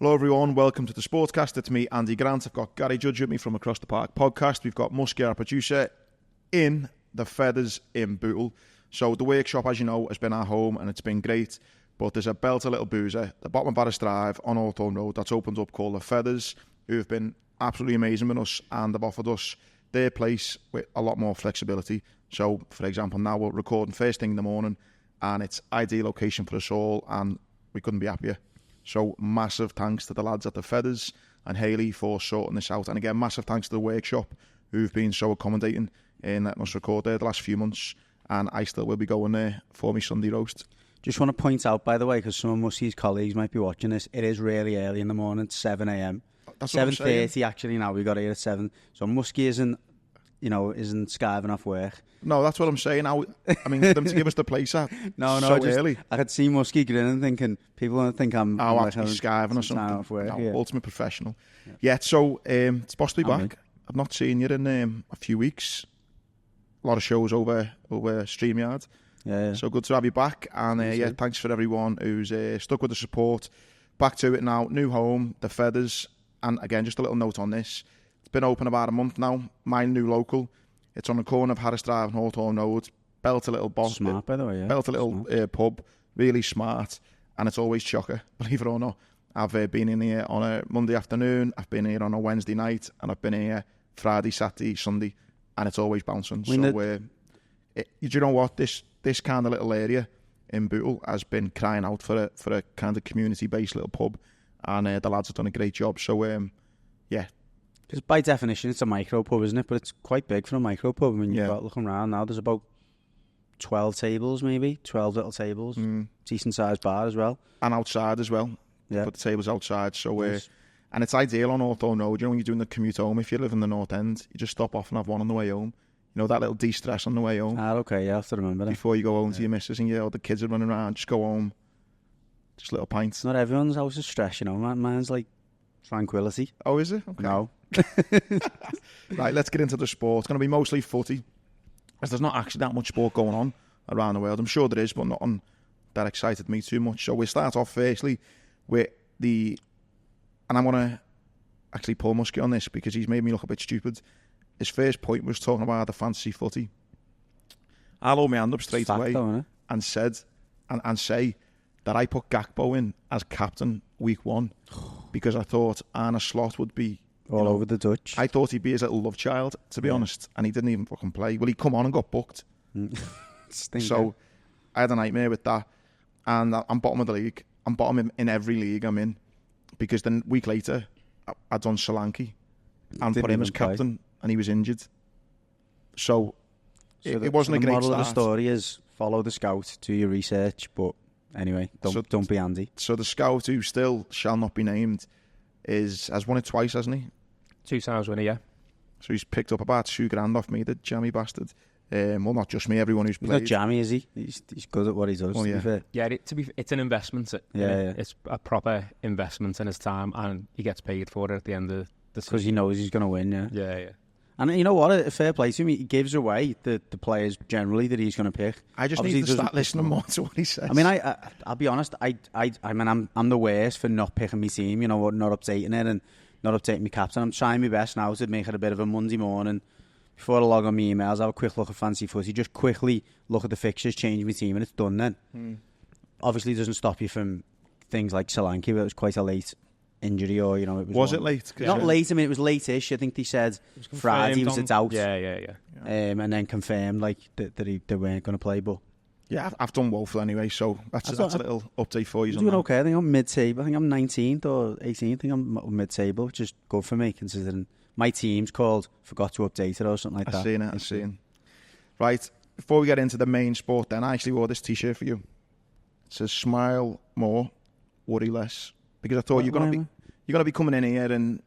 Hello everyone, welcome to the Sportscast. It's me, Andy Grant. I've got Gary Judge with me from Across the Park podcast. We've got Muskie, our producer, in the Feathers in Bootle. So the workshop, as you know, has been our home and it's been great. But there's a belter little boozer, the bottom of Barris Drive on Hawthorne Road, that's opened up, called the Feathers, who have been absolutely amazing with us and have offered us their place with a lot more flexibility. So, for example, now we're recording first thing in the morning and it's ideal location for us all and we couldn't be happier. So massive thanks to the lads at the Feathers and Hayley for sorting this out. And again, massive thanks to the workshop who've been so accommodating in letting us record there the last few months. And I still will be going there for my Sunday roast. Just want to point out, by the way, because some of Muskie's colleagues might be watching this, it is really early in the morning. It's 7 a.m. That's 7:30 actually now. We got here at 7. So Muskie isn't skiving off work. No, that's what I'm saying. I mean, for them to give us the place at early. I could see Muskie grinning, thinking people don't think I'm skiving or something. Off work, no, ultimate professional. Yeah, so it's supposed to be back. I've not seen you in a few weeks. A lot of shows over StreamYard. Yeah. So good to have you back. And thanks for everyone who's stuck with the support. Back to it now. New home, the Feathers. And again, just a little note on this. It's been open about a month now. My new local. It's on the corner of Harris Drive and Hawthorne Road. Built a little boss. Smart, by the way, yeah. Built a little pub. Really smart. And it's always chocker, believe it or not. I've been in here on a Monday afternoon. I've been here on a Wednesday night. And I've been here Friday, Saturday, Sunday. And it's always bouncing. Do you know what? This kind of little area in Bootle has been crying out for a kind of community-based little pub. And the lads have done a great job. So, because by definition, it's a micro pub, isn't it? But it's quite big for a micro pub. I mean, you've got looking around now, there's about 12 tables, maybe 12 little tables. Decent sized bar as well, and outside as well. Yeah, put the tables outside. So, nice. And it's ideal on Hawthorne Road. You know, when you're doing the commute home, if you live in the North End, you just stop off and have one on the way home. You know, that little de-stress on the way home. Okay, yeah, I have to remember that. Before you go home to your missus and the kids are running around, just go home. Just little pints. Not everyone's house is stress, you know. Mine's like tranquility. Oh, is it? Okay. No. Right, let's get into the sport. It's going to be mostly footy, as there's not actually that much sport going on around the world. I'm sure there is, but nothing that excited me too much. So we'll start off firstly with and I want to actually pull Muskie on this because he's made me look a bit stupid. His first point was talking about the fantasy footy. I'll hold my hand up straight away and say that I put Gakpo in as captain week 1 because I thought Arne Slot would be over the Dutch. I thought he'd be his little love child, to be honest, and he didn't even fucking play. Well, he come on and got booked. So I had a nightmare with that, and I'm bottom of the league. I'm bottom in every league I'm in because then a week later I'd done Solanke and put him as captain, and he was injured. So it wasn't a great start. The moral of the story is follow the scout, do your research, but anyway, don't be Andy. So the scout, who still shall not be named, has won it twice, hasn't he? 2 times winner, yeah. So he's picked up about $2,000 off me, the jammy bastard. Well, not just me, everyone who's played. He's not jammy, is he? He's good at what he does. Well, to be fair. Yeah, it's an investment. It's a proper investment in his time, and he gets paid for it at the end of the season. Because he knows he's going to win, yeah. Yeah. And you know what? A fair play to him. He gives away the players generally that he's going to pick. I just need to start listening more to what he says. I mean, I'll be honest. I mean, I'm the worst for not picking my team. You know, not updating it and not updating my captain. I'm trying my best now to make it a bit of a Monday morning before I log on my emails. Have a quick look at fancy footy. Just quickly look at the fixtures, change my team, and it's done. Then, obviously, it doesn't stop you from things like Solanke, but it was quite a late injury, or it was it late? Not late. I mean, it was late-ish. I think they said Friday was a doubt. Yeah. And then confirmed that they weren't going to play. But yeah, I've done woeful anyway, so that's a little update for you. I'm doing okay. I think I'm mid-table. I think I'm 19th or 18th. I think I'm mid-table, which is good for me considering my team's called forgot to update it or something like that. I've seen. Right, before we get into the main sport, then I actually wore this T-shirt for you. It says "Smile more, worry less." Because I thought you're gonna be coming in here and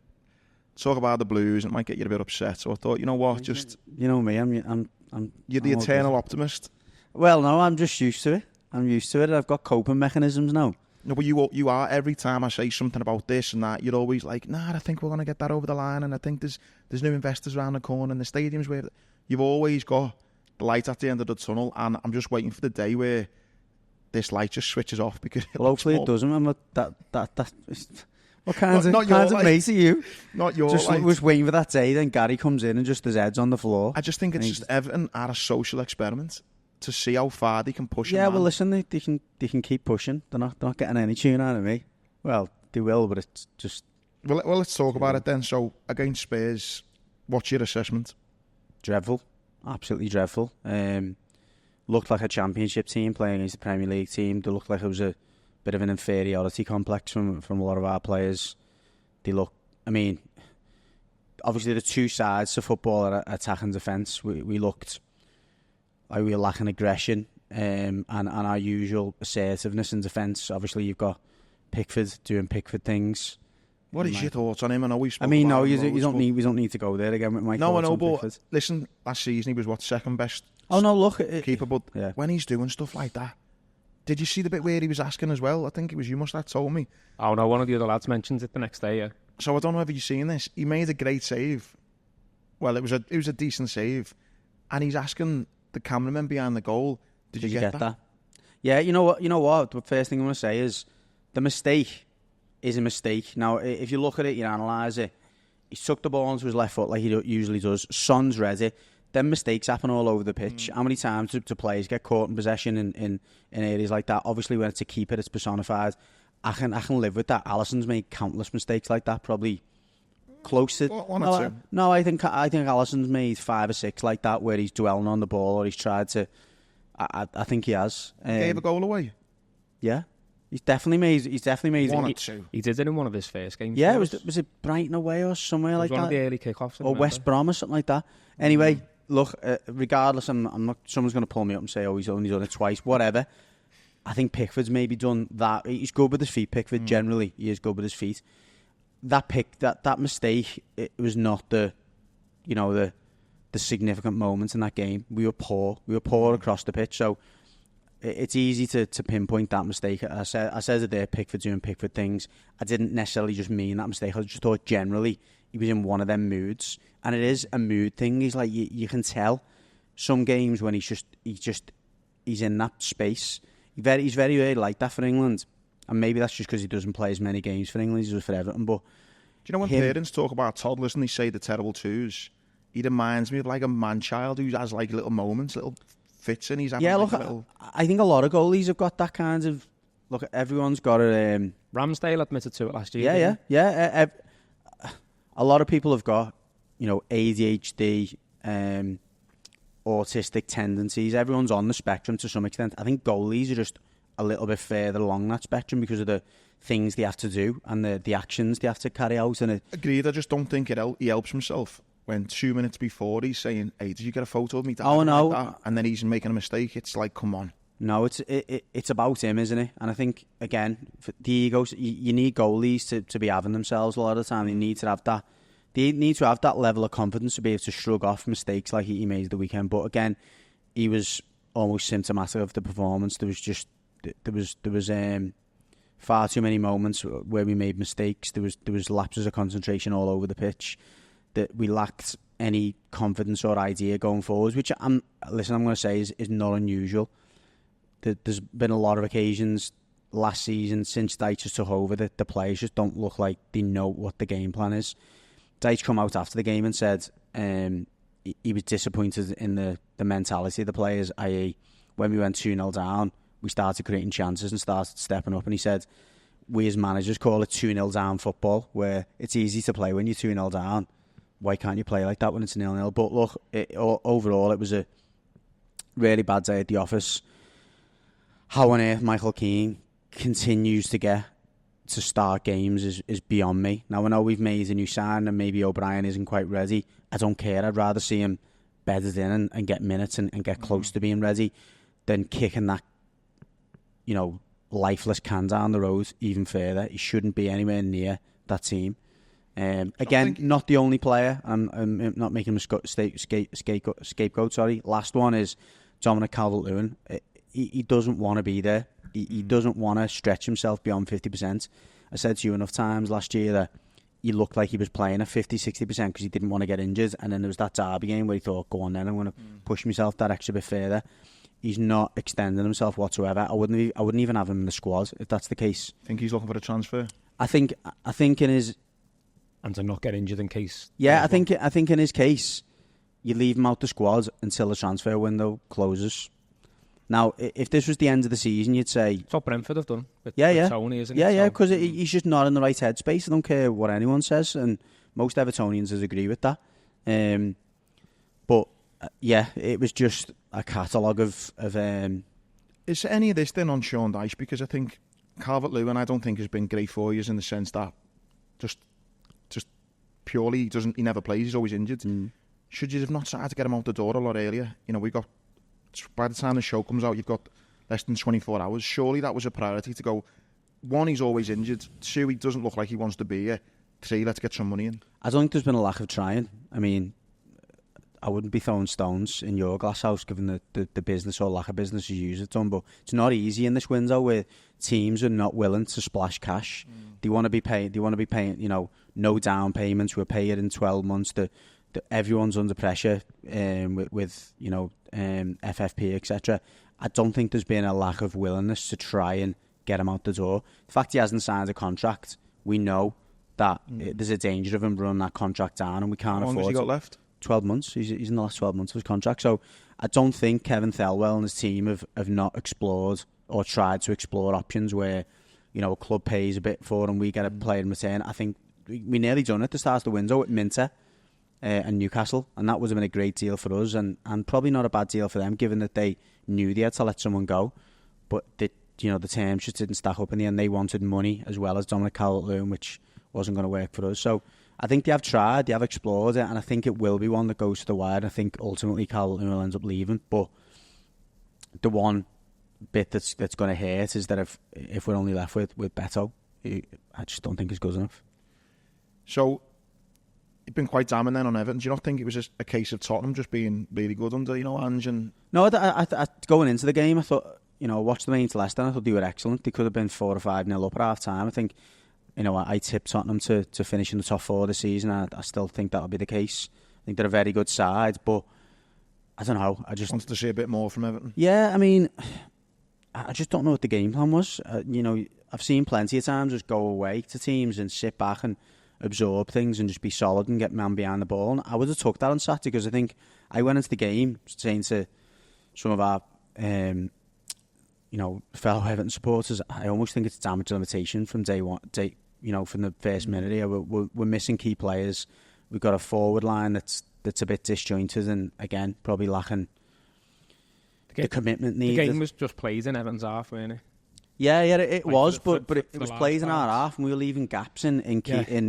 talk about the Blues, and it might get you a bit upset. So I thought, you know what, just me, you're the eternal optimist. Well, no, I'm just used to it. I've got coping mechanisms now. No, but you are. Every time I say something about this and that, you're always like, nah, I think we're gonna get that over the line, and I think there's new investors around the corner, and the stadium's where you've always got the light at the end of the tunnel, and I'm just waiting for the day where this light just switches off because hopefully it doesn't. That What kinds of mate are you? Not your just waiting for that day, then Gary comes in and just his head's on the floor. I just think it's just Everton are a social experiment to see how far they can push. Yeah, well, listen, they can keep pushing. They're not getting any tune out of me. Well, they will, but it's just. Well, let's talk about it then. So against Spurs, what's your assessment? Dreadful, absolutely dreadful. Looked like a championship team playing against the Premier League team. They looked like it was a bit of an inferiority complex from a lot of our players. They look, I mean, obviously the two sides to football are attack and defence. We looked like we were lacking aggression and our usual assertiveness in defence. Obviously you've got Pickford doing Pickford things. What is your thoughts on him? I know we don't need to go there again with my thoughts on but Pickford. Listen, last season he was second best. Oh no, look, keeper, but when he's doing stuff like that, did you see the bit where he was asking as well? I think it was you must have told me. Oh no, one of the other lads mentions it the next day. Yeah. So I don't know if you've seen this. He made a great save. Well, it was a decent save, and he's asking the cameraman behind the goal, "Did you get that?" Yeah, you know what. The first thing I'm going to say is the mistake is a mistake. Now, if you look at it, you analyse it. He took the ball onto his left foot like he usually does. Son's read it. Then mistakes happen all over the pitch. How many times do players get caught in possession in areas like that? Obviously, when it's a keeper, it's personified. I can live with that. Alisson's made countless mistakes like that, probably close to one or two. No, I think Alisson's made 5 or 6 like that, where he's dwelling on the ball or he's tried to. I think he has. Gave a goal away. Yeah, he's definitely made 1 or 2. He did it in one of his first games. Yeah, was it Brighton away or somewhere like that? One of the early kickoffs, or West Brom or something like that. Anyway. Look, regardless, I'm not. Someone's going to pull me up and say, "Oh, he's only done it twice." Whatever. I think Pickford's maybe done that. He's good with his feet. Pickford generally, he is good with his feet. That mistake, it was not the significant moment in that game. We were poor. We were poor across the pitch. So it's easy to pinpoint that mistake. I said it there. Pickford doing Pickford things. I didn't necessarily just mean that mistake. I just thought generally he was in one of them moods. And it is a mood thing. He's like you can tell some games when he's in that space. He's very like that for England, and maybe that's just because he doesn't play as many games for England as he does for Everton. But do you know when parents talk about toddlers and they say the terrible twos, he reminds me of like a man-child who has like little moments, little fits, and he's having I think a lot of goalies have got that kind of look. Everyone's got it. Ramsdale admitted to it last year. Yeah. A lot of people have got. ADHD, autistic tendencies. Everyone's on the spectrum to some extent. I think goalies are just a little bit further along that spectrum because of the things they have to do and the actions they have to carry out. And agreed. I just don't think he helps himself when 2 minutes before he's saying, "Hey, did you get a photo of me?" Oh no! Like that? And then he's making a mistake. It's like, come on. No, it's about him, isn't it? And I think again, for the egos, you need goalies to be having themselves a lot of the time. They need to have that. They need to have that level of confidence to be able to shrug off mistakes like he made the weekend. But again, he was almost symptomatic of the performance. There was far too many moments where we made mistakes. There was lapses of concentration all over the pitch. That we lacked any confidence or idea going forwards, which I'm going to say is not unusual. There's been a lot of occasions last season since Dyche just took over that the players just don't look like they know what the game plan is. Dyche come out after the game and said he was disappointed in the mentality of the players, i.e. when we went 2-0 down, we started creating chances and started stepping up, and he said we as managers call it 2-0 down football, where it's easy to play when you're 2-0 down. Why can't you play like that when it's 0-0? But look, overall it was a really bad day at the office. How on earth Michael Keane continues to start games is beyond me. Now I know we've made a new sign and maybe O'Brien isn't quite ready. I don't care. I'd rather see him bedded in and get minutes and get close to being ready than kicking that, lifeless can down the road even further. He shouldn't be anywhere near that team. Again, not the only player. I'm not making him a scapegoat. Sorry. Last one is Dominic Calvert-Lewin. He doesn't want to be there. He doesn't want to stretch himself beyond 50%. I said to you enough times last year that he looked like he was playing at 50-60% because he didn't want to get injured. And then there was that derby game where he thought, go on then, I'm going to push myself that extra bit further. He's not extending himself whatsoever. I wouldn't even have him in the squad if that's the case. Think he's looking for a transfer? I think in his... And to not get injured in case... Yeah, I think in his case, you leave him out the squad until the transfer window closes. Now, if this was the end of the season, you'd say... It's what Brentford have done with Tony, isn't it? Yeah, because he's just not in the right headspace. I don't care what anyone says, and most Evertonians would agree with that. But, it was just a catalogue of Is any of this then on Sean Dyche? Because I think Calvert-Lewin, I don't think has been great for you in the sense that just purely he never plays, he's always injured. Should you have not tried to get him out the door a lot earlier? You know, by the time the show comes out, you've got less than 24 hours. Surely that was a priority to go, 1, he's always injured. 2, he doesn't look like he wants to be here. 3, let's get some money in. I don't think there's been a lack of trying. I mean, I wouldn't be throwing stones in your glass house given the business or lack of business you use it on, but it's not easy in this window where teams are not willing to splash cash. They want to be paying, you know, no down payments. We'll pay it in 12 months. Everyone's under pressure with you know, FFP, etc. I don't think there's been a lack of willingness to try and get him out the door. The fact he hasn't signed a contract, we know that there's a danger of him running that contract down, and we can't afford. How long has he got left? 12 months. He's in the last 12 months of his contract. So I don't think Kevin Thelwell and his team have not explored or tried to explore options where, you know, a club pays a bit for and we get a player in return. I think we nearly done it at the start of the window at Minter and Newcastle, and that would have been a great deal for us and probably not a bad deal for them given that they knew they had to let someone go. But the terms just didn't stack up in the end. They wanted money as well as Dominic Calvert-Lewin, which wasn't going to work for us. So I think they have tried, they have explored it, and I think it will be one that goes to the wire. I think ultimately Calvert-Lewin will end up leaving, but the one bit that's going to hurt is that if we're only left with Beto, I just don't think is good enough. So you've been quite damning then on Everton. Do you not think it was just a case of Tottenham just being really good under, you know, Ange and... No, I going into the game, I thought, you know, I watched them against Leicester and I thought they were excellent. They could have been 4 or 5-0 up at half time. I think, you know, I tipped Tottenham to finish in the top 4 this season. I still think that'll be the case. I think they're a very good side, but I don't know. I just wanted to see a bit more from Everton. Yeah, I mean, I just don't know what the game plan was. You know, I've seen plenty of times just go away to teams and sit back and absorb things and just be solid and get man behind the ball. And I would have took that on Saturday because I think I went into the game saying to some of our you know, fellow Everton supporters, I almost think it's damage limitation from day one. You know, from the first minute here, we're missing key players. We've got a forward line that's a bit disjointed, and again, probably lacking the commitment needed. The game was just played in Everton's half, wasn't it? Yeah, it was, but it was played in our half, and we were leaving gaps in.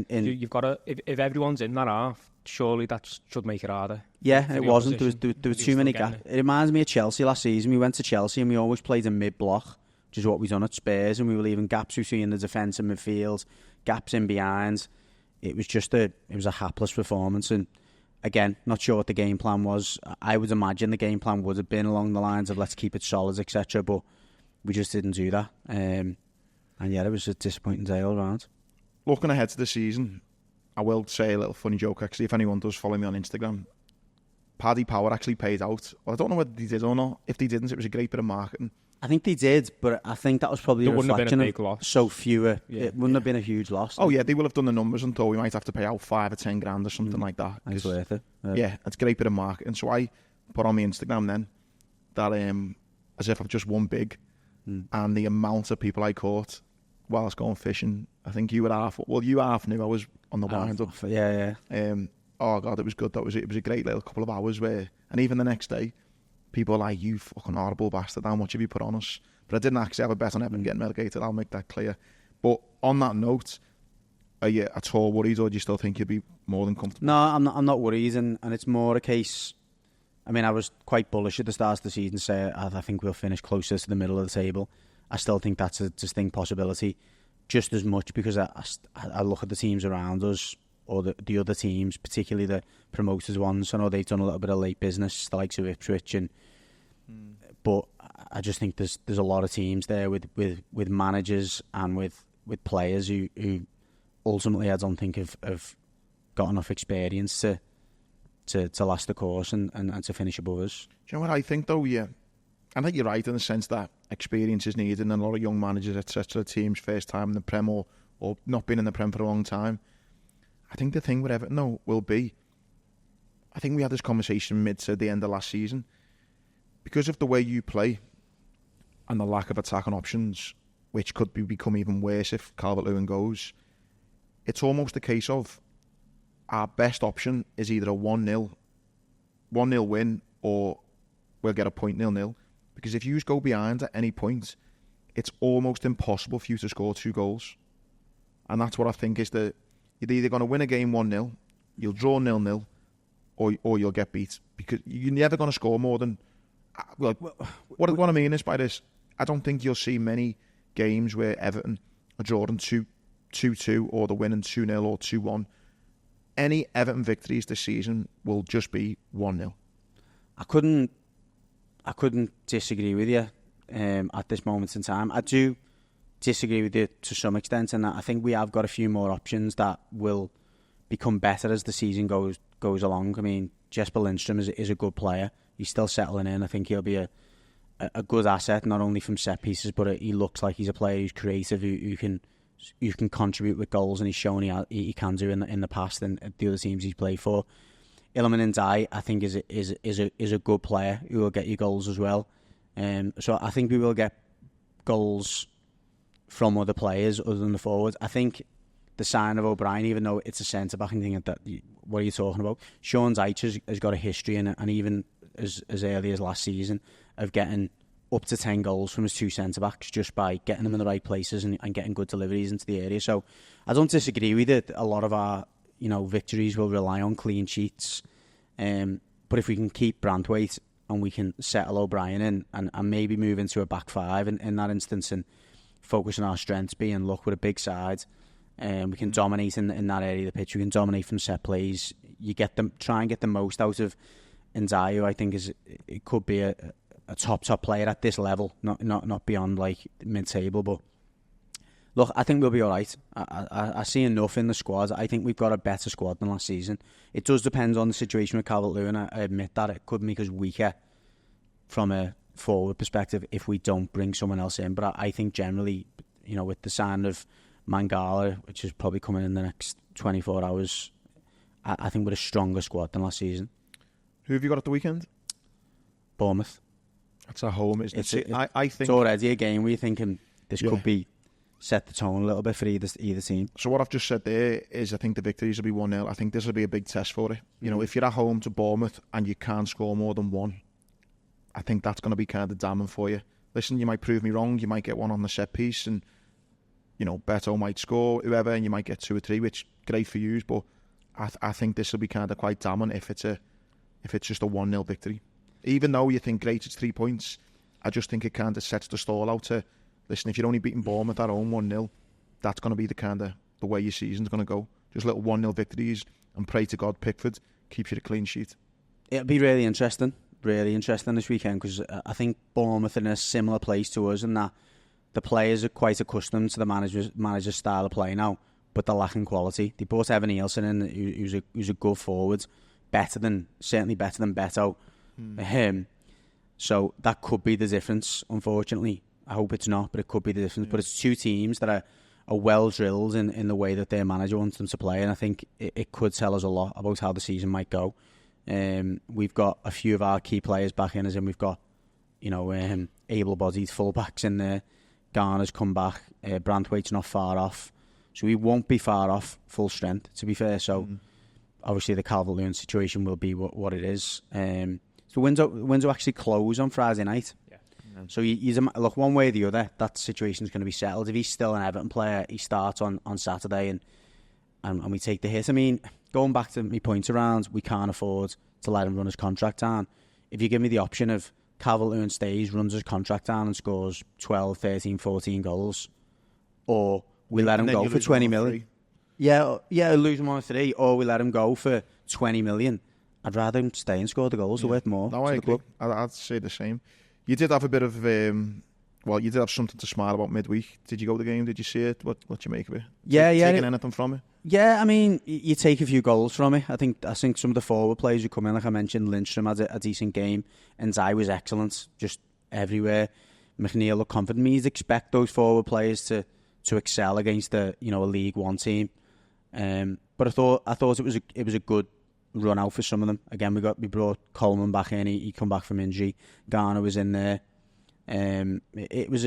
You've got to, if everyone's in that half, surely that should make it harder. Yeah, it wasn't. There were too many gaps. It reminds me of Chelsea last season. We went to Chelsea and we always played in mid-block, which is what we done at Spurs, and we were leaving gaps between the defence and midfield, gaps in behind. It was a hapless performance, and again, not sure what the game plan was. I would imagine the game plan would have been along the lines of let's keep it solid, etc. But we just didn't do that, and yeah, it was a disappointing day all round. Looking ahead to the season, I will say a little funny joke actually. If anyone does follow me on Instagram, Paddy Power actually paid out. Well, I don't know whether they did or not. If they didn't, it was a great bit of marketing. I think they did, but I think that was probably a reflection of loss. So fewer. Yeah. It wouldn't have been a huge loss. Oh yeah, they will have done the numbers and thought we might have to pay out 5 or 10 grand or something like that. It's worth it. Yeah, it's a great bit of marketing. So I put on my Instagram then that as if I've just won big, and the amount of people I caught whilst going fishing. I think you were half. Well, you half knew I was on the wind up. Yeah. Oh god, it was good. It was a great little couple of hours where, and even the next day, people were like, "You fucking horrible bastard! How much have you put on us?" But I didn't actually have a bet on Everton getting relegated. I'll make that clear. But on that note, are you at all worried, or do you still think you'd be more than comfortable? No, I'm not worried, and it's more a case. I mean, I was quite bullish at the start of the season, saying I think we'll finish closer to the middle of the table. I still think that's a distinct possibility, just as much because I look at the teams around us, or the other teams, particularly the promoters ones. I know they've done a little bit of late business, the likes of Ipswich, but I just think there's a lot of teams there with managers and with players who ultimately I don't think have got enough experience to last the course and to finish above us. Do you know what I think though? Yeah, I think you're right in the sense that experience is needed, and a lot of young managers, etc. Teams first time in the Prem or or not been in the Prem for a long time. I think the thing with Everton, though, will be, I think we had this conversation mid to the end of last season. Because of the way you play and the lack of attacking options, which could become even worse if Calvert-Lewin goes, it's almost a case of our best option is either a 1-0 win or we'll get a point 0-0. Because if you go behind at any point, it's almost impossible for you to score 2 goals. And that's what I think is you're either going to win a game 1-0, you'll draw 0-0, or you'll get beat. Because you're never going to score more than... Well, what I mean is by this, I don't think you'll see many games where Everton are drawing 2-2 or they're winning 2-0 or 2-1. Any Everton victories this season will just be 1-0. I couldn't disagree with you at this moment in time. I do disagree with you to some extent, and I think we have got a few more options that will become better as the season goes along. I mean, Jesper Lindstrom is a good player. He's still settling in. I think he'll be a good asset, not only from set pieces, but he looks like he's a player who's creative, who can contribute with goals, and he's shown he can do in the past and the other teams he's played for. Iliman Ndiaye, I think, is a good player who will get you goals as well. So I think we will get goals from other players other than the forwards. I think the sign of O'Brien, even though it's a centre back, and thinking that what are you talking about? Sean Dyche has got a history in it, and even as early as last season, of getting up to 10 goals from his 2 centre backs just by getting them in the right places and getting good deliveries into the area. So I don't disagree with it. A lot of our victories will rely on clean sheets, but if we can keep Branthwaite and we can settle O'Brien in and maybe move into a back 5 in that instance and focus on our strengths, being look with a big side, we can dominate in that area of the pitch. We can dominate from set plays. You try and get the most out of Ndiaye, who I think it could be a top player at this level, not beyond like mid-table. But look, I think we'll be all right. I see enough in the squad. I think we've got a better squad than last season. It does depend on the situation with Calvert-Lewin. I admit that it could make us weaker from a forward perspective if we don't bring someone else in. But I think generally, with the sign of Mangala, which is probably coming in the next 24 hours, I think we're a stronger squad than last season. Who have you got at the weekend? Bournemouth. That's at home, isn't it? I think it's already a game where you're thinking this could be set the tone a little bit for either team. So what I've just said there is I think the victories will be 1-0. I think this will be a big test for it. If you're at home to Bournemouth and you can't score more than 1, I think that's going to be kind of damning for you. Listen, you might prove me wrong. You might get one on the set piece and, Beto might score, whoever, and you might get 2 or 3, which great for you. But I think this will be kind of quite damning if it's just a 1-0 victory. Even though you think, great, it's 3 points, I just think it kind of sets the stall out to, listen, if you're only beating Bournemouth at home 1-0, that's going to be the way your season's going to go. Just little 1-0 victories, and pray to God Pickford keeps you a clean sheet. It'll be really interesting this weekend, because I think Bournemouth are in a similar place to us in that the players are quite accustomed to the manager's style of play now, but they're lacking quality. They brought Evan Nielsen in, who's a good forward, certainly better than Beto. So that could be the difference, unfortunately. I hope it's not, but it could be the difference. But it's 2 teams that are well drilled in the way that their manager wants them to play, and I think it could tell us a lot about how the season might go. We've got a few of our key players back in, as in we've got able-bodied full-backs in there. Garner's come back. Branthwaite's not far off, so we won't be far off full strength, to be fair. So obviously the Calvert-Lewin situation will be what it is. So the window actually close on Friday night. Yeah. So look, one way or the other, that situation's going to be settled. If he's still an Everton player, he starts on Saturday and we take the hit. I mean, going back to my point around, we can't afford to let him run his contract down. If you give me the option of Calvert-Lewin stays, runs his contract down and scores 12, 13, 14 goals, or we let him go for 20 million. Yeah, lose him on 3, or we let him go for 20 million. I'd rather him stay and score the goals. They're worth more. No, I agree. I'd say the same. You did have a bit of, you did have something to smile about midweek. Did you go to the game? Did you see it? What you make of it? Taking anything from it? Yeah, I mean, you take a few goals from it. I think some of the forward players who come in, like I mentioned, Lindstrom had a decent game, and Ndiaye was excellent, just everywhere. McNeil looked confident. You'd expect those forward players to excel against a League One team. But I thought it was a good run out for some of them. Again, we brought Coleman back in. He come back from injury. Garner was in there. It was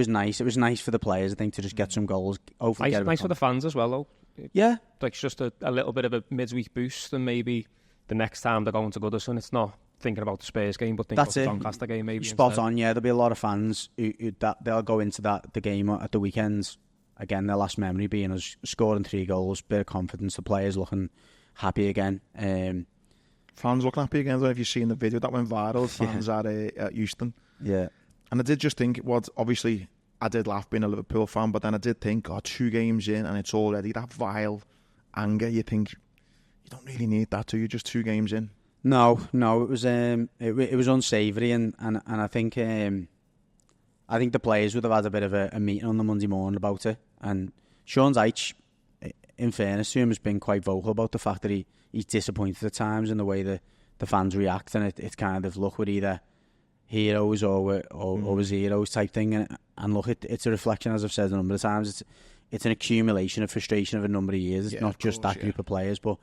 nice. It was nice for the players, I think, to just get some goals. Hopefully, nice for the fans as well, though. Yeah, like just a little bit of a midweek boost, and maybe the next time they're going to Goodison, it's not thinking about the Spurs game, but thinking about the Doncaster game. Maybe spot instead. on. Yeah, there'll be a lot of fans who they'll go into the game at the weekends. Again, their last memory being us scoring 3 goals, bit of confidence. The players looking happy again. Fans looking happy again. I don't know if you've seen the video that went viral. Fans at Euston. Yeah. And I did just think, obviously, I did laugh being a Liverpool fan, but then I did think, 2 games in and it's already that vile anger. You think, you don't really need that, do you? Just 2 games in. No, it was it was unsavoury, and I think the players would have had a bit of a meeting on the Monday morning about it. And Sean Dyche, in fairness to him, has been quite vocal about the fact that he's disappointed at times in the way that the fans react, and it's kind of, look, we're either heroes or we're zeros type thing. And look, it's a reflection, as I've said a number of times. It's an accumulation of frustration of a number of years. It's not just that group of players, but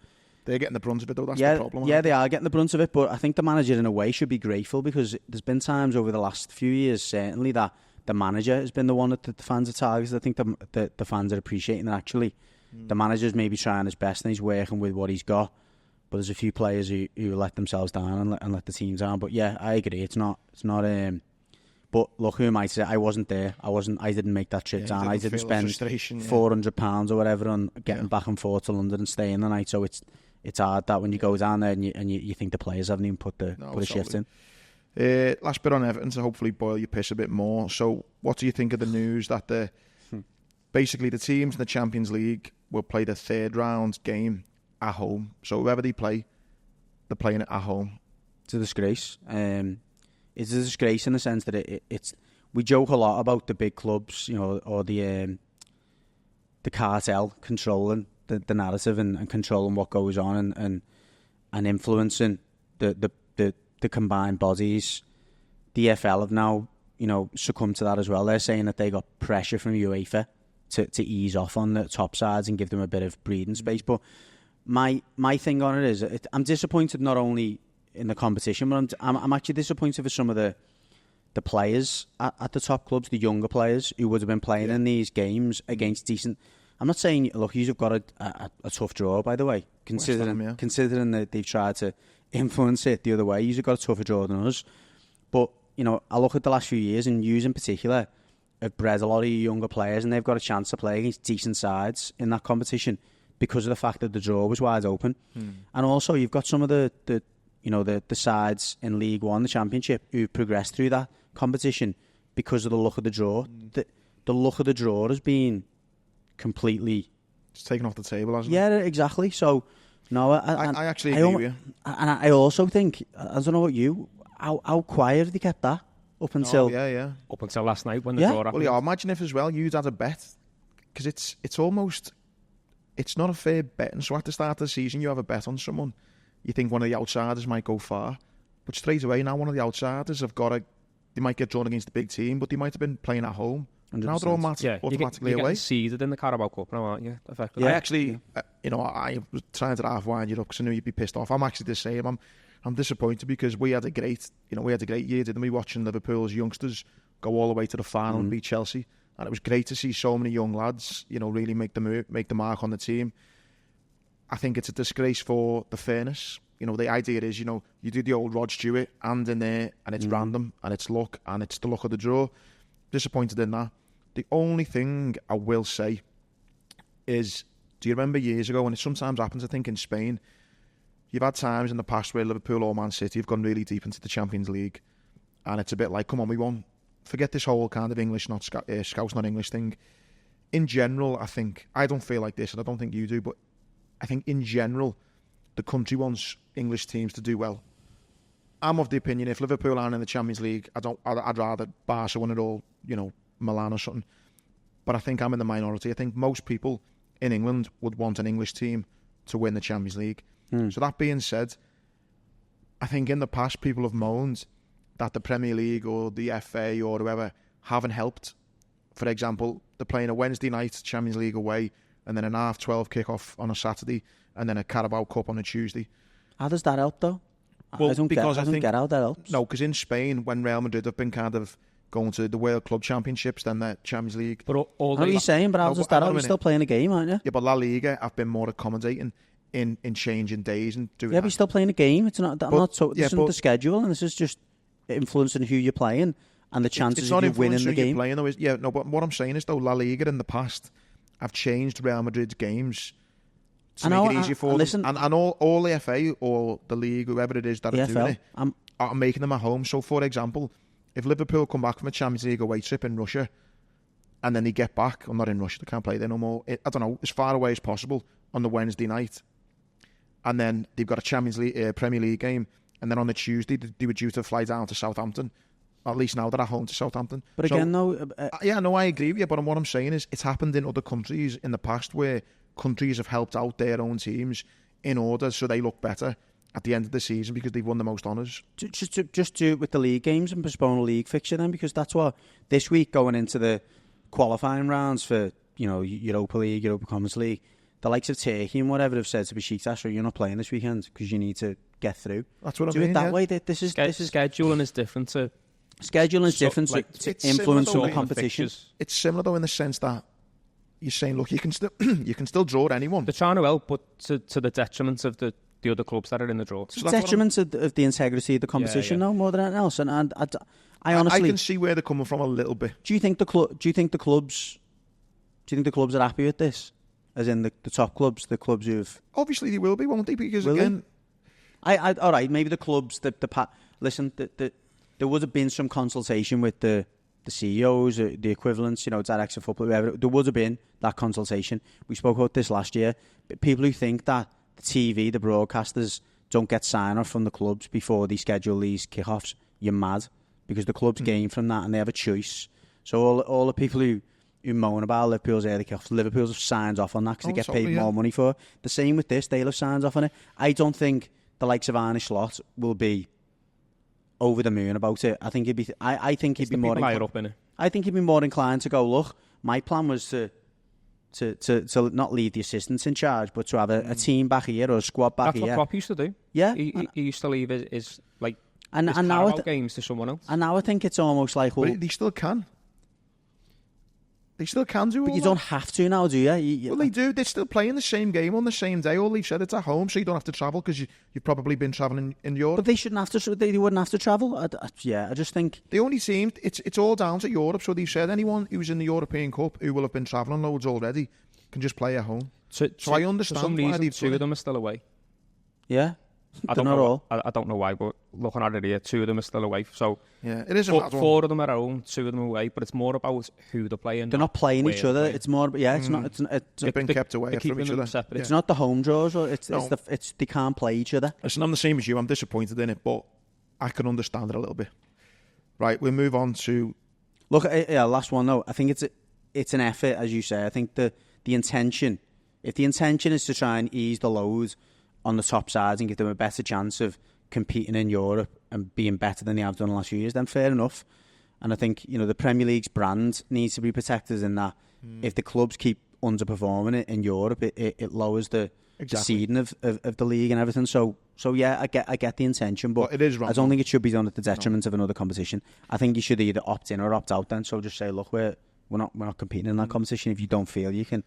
they're getting the brunt of it, though. That's the problem. Yeah, they are getting the brunt of it. But I think the manager, in a way, should be grateful, because there's been times over the last few years, certainly, that the manager has been the one that the fans are targeted. I think the fans are appreciating that actually the manager's maybe trying his best and he's working with what he's got. But there's a few players who let themselves down and let the team down. But yeah, I agree. It's not. But look, who am I to say? I wasn't there. I didn't make that trip down. I didn't spend £400 or whatever on getting back and forth to London and staying the night. So it's hard that when you go down there and you think the players haven't even put a shift in. Last bit on Everton to hopefully boil your piss a bit more. So what do you think of the news that basically the teams in the Champions League will play the 3rd round game at home? So whoever they play, they're playing it at home. It's a disgrace. It's a disgrace in the sense that it's. We joke a lot about the big clubs, or the cartel controlling the narrative and controlling what goes on and influencing the combined bodies. The EFL have now, succumbed to that as well. They're saying that they got pressure from UEFA to ease off on the top sides and give them a bit of breathing space. But my thing on it is, I'm disappointed not only in the competition, but I'm actually disappointed for some of the players at the top clubs, the younger players who would have been playing in these games against decent. I'm not saying, look, you've got a tough draw, by the way, considering that they've tried to influence it the other way. You've got a tougher draw than us. But, I look at the last few years, and you in particular have bred a lot of younger players, and they've got a chance to play against decent sides in that competition because of the fact that the draw was wide open. And also, you've got some of the sides in League One, the Championship, who progressed through that competition because of the luck of the draw. The luck of the draw has been completely... It's taken off the table, hasn't it? Yeah, exactly. So, no, I actually agree with you. And I also think, I don't know about you, how quiet have they kept that up until... Up until last night when the draw happened. Well, yeah, imagine if as well you'd had a bet, because it's almost... It's not a fair bet, and so at the start of the season you have a bet on someone. You think one of the outsiders might go far, but straight away now one of the outsiders they might get drawn against the big team, but they might have been playing at home. 100%. Now they're all automatically away. You're seeded in the Carabao Cup now, aren't you? Effectively. I actually, I was trying to half wind you up because I knew you'd be pissed off. I'm actually the same. I'm disappointed because we had a great year, didn't we? Watching Liverpool's youngsters go all the way to the final and beat Chelsea, and it was great to see so many young lads, really make the mark on the team. I think it's a disgrace for the fairness. The idea is, you do the old Rod Stewart and in there, and it's random, and it's luck, and it's the luck of the draw. Disappointed in that. The only thing I will say is, do you remember years ago, and it sometimes happens, I think, in Spain, you've had times in the past where Liverpool or Man City have gone really deep into the Champions League, and it's a bit like, come on, we won't forget this whole kind of English, not Scouse, not English thing. In general, I don't feel like this, and I don't think you do, but I think in general, the country wants English teams to do well. I'm of the opinion if Liverpool aren't in the Champions League, I'd rather Barca win it all, Milan or something. But I think I'm in the minority. I think most people in England would want an English team to win the Champions League. So that being said, I think in the past people have moaned that the Premier League or the FA or whoever haven't helped. For example, they're playing a Wednesday night Champions League away, and then an 12:30 kick-off on a Saturday, and then a Carabao Cup on a Tuesday. How does that help, though? Well, I don't get how that helps. No, because in Spain, when Real Madrid have been kind of going to the World Club Championships, then the Champions League. But all I know what you're saying, but how does that help? You're still playing a game, aren't you? Yeah, but La Liga have been more accommodating in changing days and doing. Yeah, but you're still playing a game. It's not. This isn't the schedule, and this is just influencing who you're playing and the chances of you winning the game. Playing, though, but what I'm saying is, though, La Liga in the past have changed Real Madrid's games to make it easier for them. And all the FA or the league, whoever it is that are doing it, are making them at home. So, for example, if Liverpool come back from a Champions League away trip in Russia, and then they get back, or not in Russia, they can't play there no more, I don't know, as far away as possible on the Wednesday night, and then they've got a Champions League, Premier League game, and then on the Tuesday they were due to fly down to Southampton. At least now they're at home to Southampton. But again, I agree with you, but what I'm saying is it's happened in other countries in the past where countries have helped out their own teams in order so they look better at the end of the season because they've won the most honours. Just do it with the league games and postpone a league fixture then, because that's what this week going into the qualifying rounds for Europa League, Europa Conference League, the likes of Turkey and whatever have said to Besiktas, you're not playing this weekend because you need to get through. That's what I mean. Do it that way. This is scheduling is different to to influence all competition. It's similar though in the sense that you're saying, look, you can still draw at anyone. They're trying to help, but to the detriment of the other clubs that are in the draw. So detriment of the integrity of the competition, no, more than anything else. And I honestly, I can see where they're coming from a little bit. Do you think the clubs are happy with this? As in the top clubs, the clubs who've obviously they will be, won't they? Because will again, all right, maybe the clubs listen. There would have been some consultation with the CEOs, the equivalents, directors of football, whoever. There would have been that consultation. We spoke about this last year. But people who think that the TV, the broadcasters, don't get sign-off from the clubs before they schedule these kick-offs, you're mad. Because the clubs gain from that and they have a choice. So all the people who moan about Liverpool's early kick-offs, Liverpool's have signed off on that because they get paid more money for it. The same with this, they'll have signed off on it. I don't think the likes of Arne Slot will be over the moon about it. I think he'd be. I think he'd be more. I think he'd be more inclined to go. Look, my plan was to not leave the assistants in charge, but to have a team back here or a squad back here. That's what Klopp used to do. Yeah, he used to leave his and now games to someone else. And now I think it's almost like, well, but they still can. They still can do all but you don't have to now, do you? Well, they do. They're still playing the same game on the same day. All they've said, it's at home, so you don't have to travel because you've probably been travelling in Europe. But they shouldn't have to. They wouldn't have to travel. I just think the only team. It's all down to Europe. So they've said anyone who's in the European Cup who will have been travelling loads already can just play at home. So I understand for some why reason, two of them are still away. Yeah. I don't know why, but looking at it here, two of them are still away. So yeah, it is four of them are at home, two of them away. But it's more about who they're playing. They're not playing each other. It's more, it's not. They've been kept away from each other. It's not the home draws. It's they can't play each other. Listen, I'm the same as you. I'm disappointed in it, but I can understand it a little bit. Right, we'll move on to look. Last one though. I think it's an effort, as you say. I think the intention. If the intention is to try and ease the load on the top sides and give them a better chance of competing in Europe and being better than they have done in the last few years, then fair enough. And I think, the Premier League's brand needs to be protected in that if the clubs keep underperforming it in Europe, it lowers the seeding of the league and everything. So yeah, I get the intention, but it is wrong. I don't think it should be done at the detriment of another competition. I think you should either opt in or opt out then. So just say, look, we're not competing in that competition if you don't feel you can.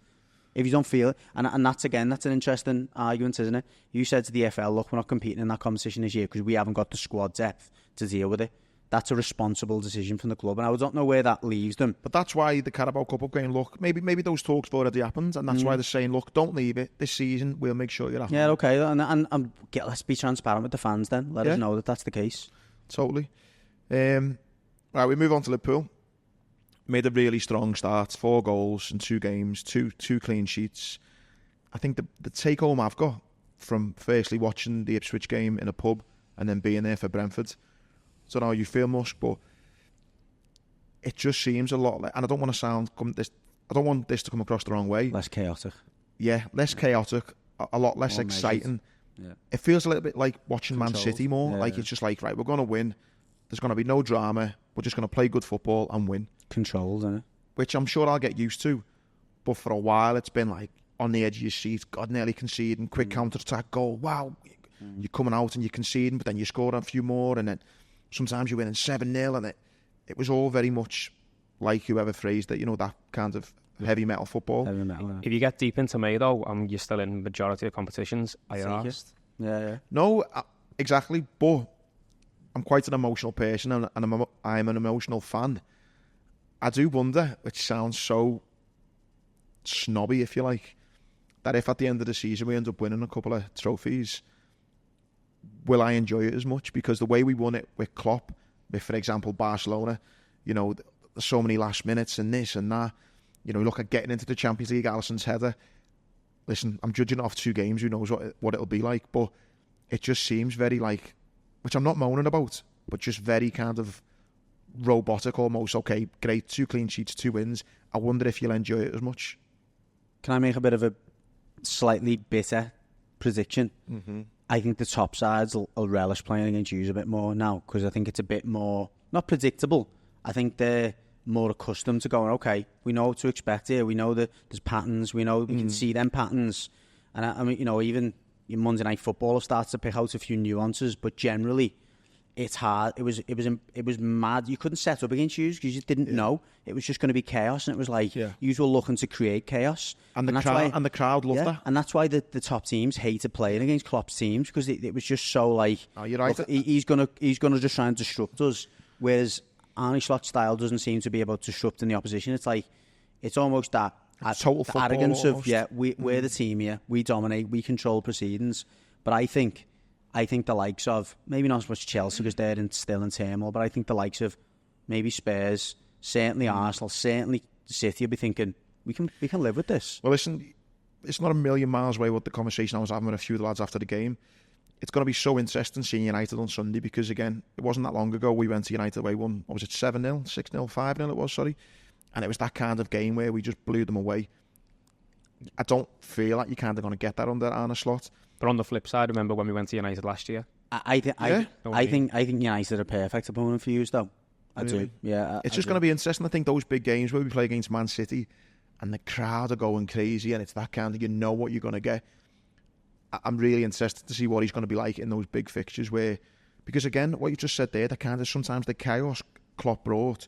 If you don't feel it, and that's an interesting argument, isn't it? You said to the EFL, look, we're not competing in that competition this year because we haven't got the squad depth to deal with it. That's a responsible decision from the club, and I don't know where that leaves them. But that's why the Carabao Cup are going, look, maybe those talks have already happened, and that's why they're saying, look, don't leave it this season. We'll make sure you're at home. Yeah, okay, and let's be transparent with the fans then. Let us know that that's the case. Totally. Right, we move on to Liverpool. Made a really strong start, 4 goals in 2 games, two clean sheets. I think the take home I've got from firstly watching the Ipswich game in a pub and then being there for Brentford. I don't know how you feel, Musk, but it just seems a lot like, and I don't want this to come across the wrong way. Less chaotic. Yeah, less chaotic, a lot less exciting. Yeah. It feels a little bit like watching Man City more. Yeah, like it's just like, right, we're going to win. There's going to be no drama. We're just going to play good football and win. Controlled, isn't it? which I'm sure I'll get used to. But for a while, it's been like on the edge of your seat, God, nearly conceding, quick counter-attack goal, wow, you're coming out and you're conceding, but then you score a few more, and then sometimes you're winning 7-0, and it was all very much like whoever phrased it, that kind of heavy metal football. Heavy metal, yeah. If you get deep into May, though, and you're still in majority of competitions, are you asked? Yeah. No, exactly, but I'm quite an emotional person, and I'm an emotional fan. I do wonder, which sounds so snobby, if you like, that if at the end of the season we end up winning a couple of trophies, will I enjoy it as much? Because the way we won it with Klopp, with, for example, Barcelona, so many last minutes and this and that. Look at getting into the Champions League, Alisson's header. Listen, I'm judging off 2 games, who knows what it'll be like, but it just seems very like, which I'm not moaning about, but just very kind of robotic almost. Okay, great, 2 clean sheets, 2 wins. I wonder if you'll enjoy it as much. Can I make a bit of a slightly bitter prediction? Mm-hmm. I think the top sides will relish playing against you a bit more now, because I think it's a bit more, not predictable, I think they're more accustomed to going, okay, we know what to expect here, we know that there's patterns, we know we can see them patterns, and I mean, even your Monday Night Football starts to pick out a few nuances, but generally it's hard. It was mad. You couldn't set up against you because you didn't know. It was just going to be chaos, and it was like you were looking to create chaos, and the crowd loved that. And that's why the top teams hated playing against Klopp's teams, because it was just so like, oh, you're right. Look, he's gonna just try and disrupt us, whereas Arne Slot's style doesn't seem to be about disrupting the opposition. It's like, it's almost that total football arrogance almost. of we're the team here, we dominate, we control proceedings. But I think the likes of, maybe not as much Chelsea because they're still in turmoil, but I think the likes of maybe Spurs, certainly Arsenal, certainly City will be thinking, we can live with this. Well, listen, it's not a million miles away with the conversation I was having with a few of the lads after the game. It's going to be so interesting seeing United on Sunday, because again, it wasn't that long ago we went to United away, won, what was it, 7-0, 6-0, 5-0 it was, sorry. And it was that kind of game where we just blew them away. I don't feel like you're kind of going to get that under Arne Slot. But on the flip side, remember when we went to United last year? I think United are a perfect opponent for you, though. I do. Yeah. It's just going to be interesting. I think those big games where we play against Man City and the crowd are going crazy, and it's that kind of, you know what you're going to get. I'm really interested to see what he's going to be like in those big fixtures because again, what you just said there, the kind of sometimes the chaos Klopp brought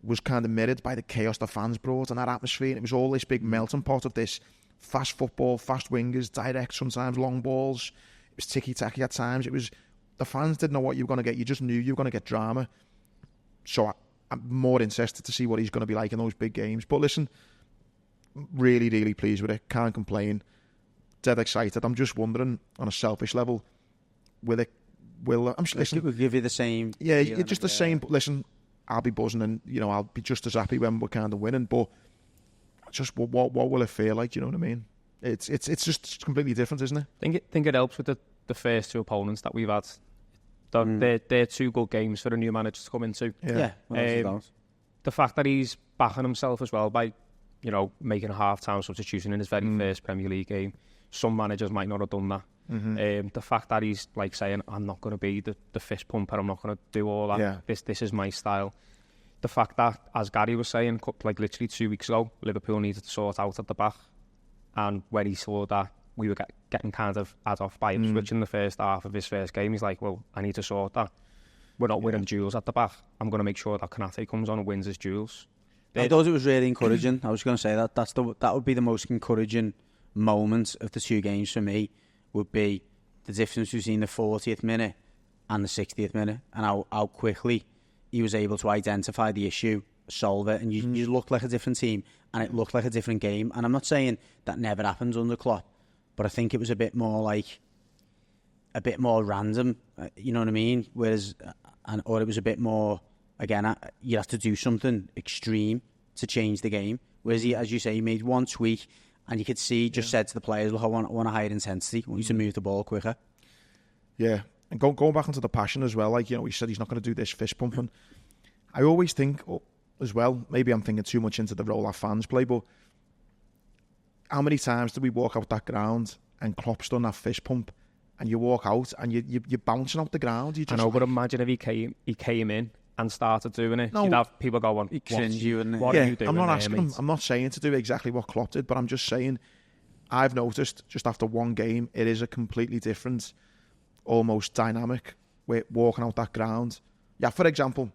was kind of mirrored by the chaos the fans brought, and that atmosphere, and it was all this big melting pot of this fast football, fast wingers, direct, sometimes long balls. It was ticky-tacky at times. It was, the fans didn't know what you were going to get. You just knew you were going to get drama. So I'm more interested to see what he's going to be like in those big games. But listen, really, really pleased with it. Can't complain. Dead excited. I'm just wondering, on a selfish level, we'll give you the same. Yeah, it's just the same. But listen, I'll be buzzing, and I'll be just as happy when we're kind of winning. But just what will it feel like? You know what I mean? It's just completely different, isn't it? I think it helps with the first 2 opponents that we've had. They're 2 good games for a new manager to come into. Yeah. The fact that he's backing himself as well by making a half-time substitution in his very first Premier League game. Some managers might not have done that. Mm-hmm. The fact that he's like saying, I'm not going to be the fist pumper, I'm not going to do all that. Yeah. This is my style. The fact that, as Gary was saying, like literally 2 weeks ago, Liverpool needed to sort out at the back. And when he saw that we were getting kind of ad off by Ipswich in the first half of his first game, he's like, well, I need to sort that. We're not winning duels at the back. I'm going to make sure that Konate comes on and wins his duels. I thought it was really encouraging. I was going to say that would be the most encouraging moment of the 2 games for me, would be the difference between the 40th minute and the 60th minute, and how quickly he was able to identify the issue, solve it, and you looked like a different team, and it looked like a different game. And I'm not saying that never happens under Klopp, but I think it was a bit more random, you know what I mean? Whereas, or it was a bit more, again, you have to do something extreme to change the game. Whereas he, as you say, he made one tweak, and you could see, just said to the players, look, I want a higher intensity, I want you to move the ball quicker. Yeah, and going back into the passion as well, like, he said he's not going to do this fist pumping. I always think, as well, maybe I'm thinking too much into the role our fans play, but how many times do we walk out that ground and Klopp's done that fist pump, and you walk out and you're bouncing off the ground? I know, but imagine if he came in and started doing it, No. you'd have people going, cringy, wouldn't it? what are you doing I'm not there, asking mate? him. I'm not saying to do exactly what Klopp did, but I'm just saying I've noticed just after one game, it is a completely different, almost dynamic way walking out that ground. Yeah, for example,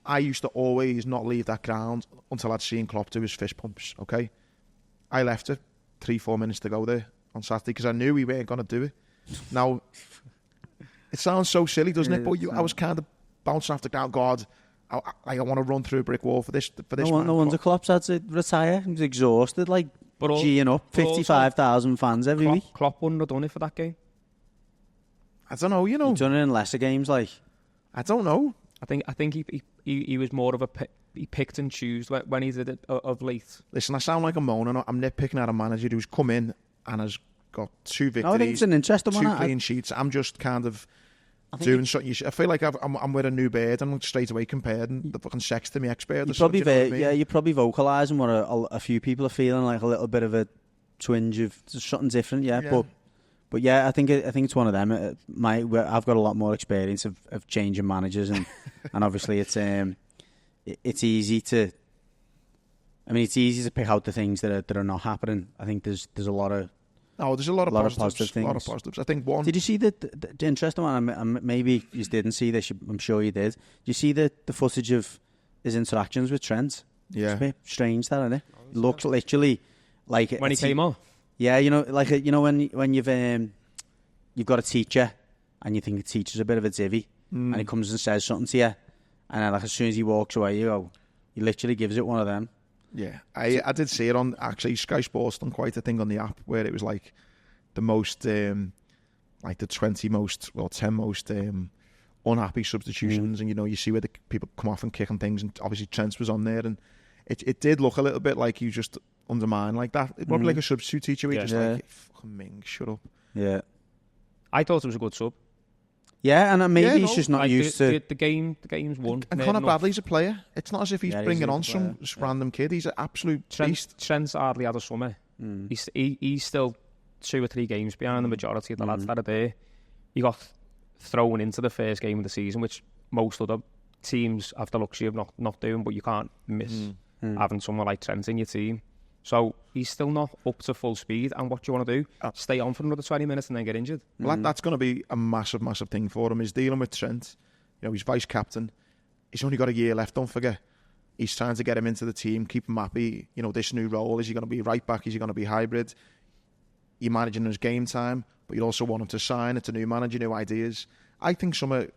I used to always not leave that ground until I'd seen Klopp do his fist pumps, okay? I left it 3-4 minutes to go there on Saturday because I knew we weren't going to do it. Now, it sounds so silly, doesn't it? But I was kind of bouncing off the ground. God, I want to run through a brick wall for this man. No wonder Klopp's had to retire. He was exhausted, like G'ing up 55,000 fans every week. Klopp wouldn't have done it for that game. I don't know, you know. He's done it in lesser games, like. I don't know. I think he was more of he picked and chose when he did it of late. Listen, I sound like a moaner. I'm nitpicking at a manager who's come in and has got 2 victories. No, I think it's an interesting 2 one. clean sheets. I'm just kind of doing something. I feel like I'm with a new bird and I'm straight away comparing the fucking sex to me expert. You're probably vocalising what a few people are feeling, like a little bit of a twinge of something different. Yeah. But yeah, I think it's one of them. I've got a lot more experience of changing managers, and and obviously it's easy to. I mean, it's easy to pick out the things that are not happening. I think there's a lot of. Oh, there's a lot of positive things. A lot of positives. I think one. Did you see the interesting one? Maybe you didn't see this. I'm sure you did. Did you see the footage of his interactions with Trent? Yeah. It's a bit strange, that, isn't it? Looks literally like when he came on. Yeah, when you've got a teacher and you think the teacher's a bit of a divvy, and he comes and says something to you, and then as soon as he walks away, he literally gives it one of them. Yeah, I did see it on, actually, Sky Sports done quite a thing on the app where it was like the most, like the 10 most unhappy substitutions, and you see where the people come off and kick and things, and obviously Trent was on there, and it did look a little bit like you just undermine like that. It looked like a substitute teacher. Like, fucking Ming, shut up. Yeah, I thought it was a good sub. Yeah, and maybe he's just not used to the game's won. And Conor Bradley's a player. It's not as if he's bringing on some random kid. He's an absolute beast. Trent's hardly had a summer. He's still 2 or 3 games behind the majority of the lads that are there. He got thrown into the first game of the season, which most other teams have the luxury of not doing, but you can't miss having someone like Trent in your team. So he's still not up to full speed, and what do you want to do? Stay on for another 20 minutes and then get injured? Well, that's going to be a massive, massive thing for him. He's dealing with Trent. He's vice captain. He's only got a year left, don't forget. He's trying to get him into the team, keep him happy. This new role, is he going to be right back? Is he going to be hybrid? You're managing his game time, but you also want him to sign. It's a new manager, new ideas. I think some of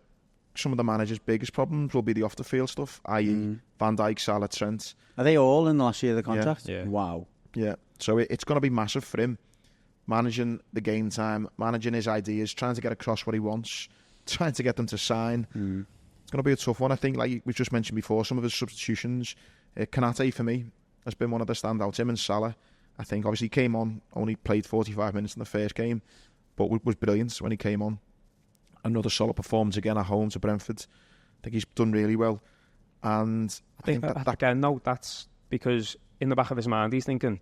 the manager's biggest problems will be the off-the-field stuff, i.e. Van Dijk, Salah, Trent. Are they all in the last year of the contract? Yeah. Wow. Yeah, so it's going to be massive for him. Managing the game time, managing his ideas, trying to get across what he wants, trying to get them to sign. It's going to be a tough one. I think, like we just mentioned before, some of his substitutions, Kanate for me has been one of the standouts. Him and Salah, I think, obviously he came on, only played 45 minutes in the first game, but was brilliant when he came on. Another solid performance again at home to Brentford. I think he's done really well. And I think that's because in the back of his mind he's thinking,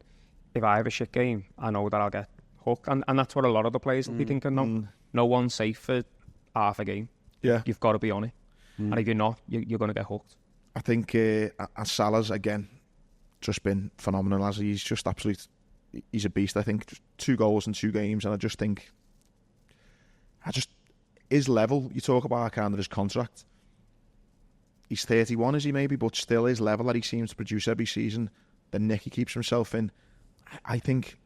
if I have a shit game, I know that I'll get hooked. And that's what a lot of the players will be thinking. No one's safe for half a game. Yeah. You've got to be on it. And if you're not, you're going to get hooked. I think Salah's, again, just been phenomenal. As he's just he's a beast. I think 2 goals in 2 games, and I just think his level, you talk about kind of his contract. He's 31, is he maybe, but still his level that he seems to produce every season, the nick he keeps himself in. I think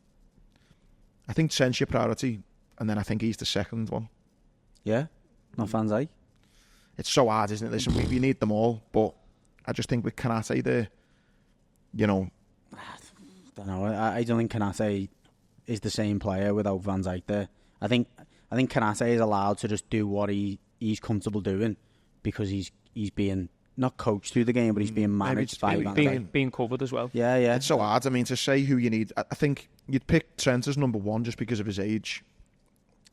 Trent's your priority, and then I think he's the second one. Yeah, not Van Dijk. It's so hard, isn't it? Listen, we need them all, but I just think with Kanate there, I don't know. I don't think Kanate is the same player without Van Dijk there. I think Kanate is allowed to just do what he's comfortable doing because he's being not coached through the game, but he's being managed by Van Dijk. Being covered as well. Yeah. It's so hard. I mean, to say who you need, I think you'd pick Trent as number 1 just because of his age.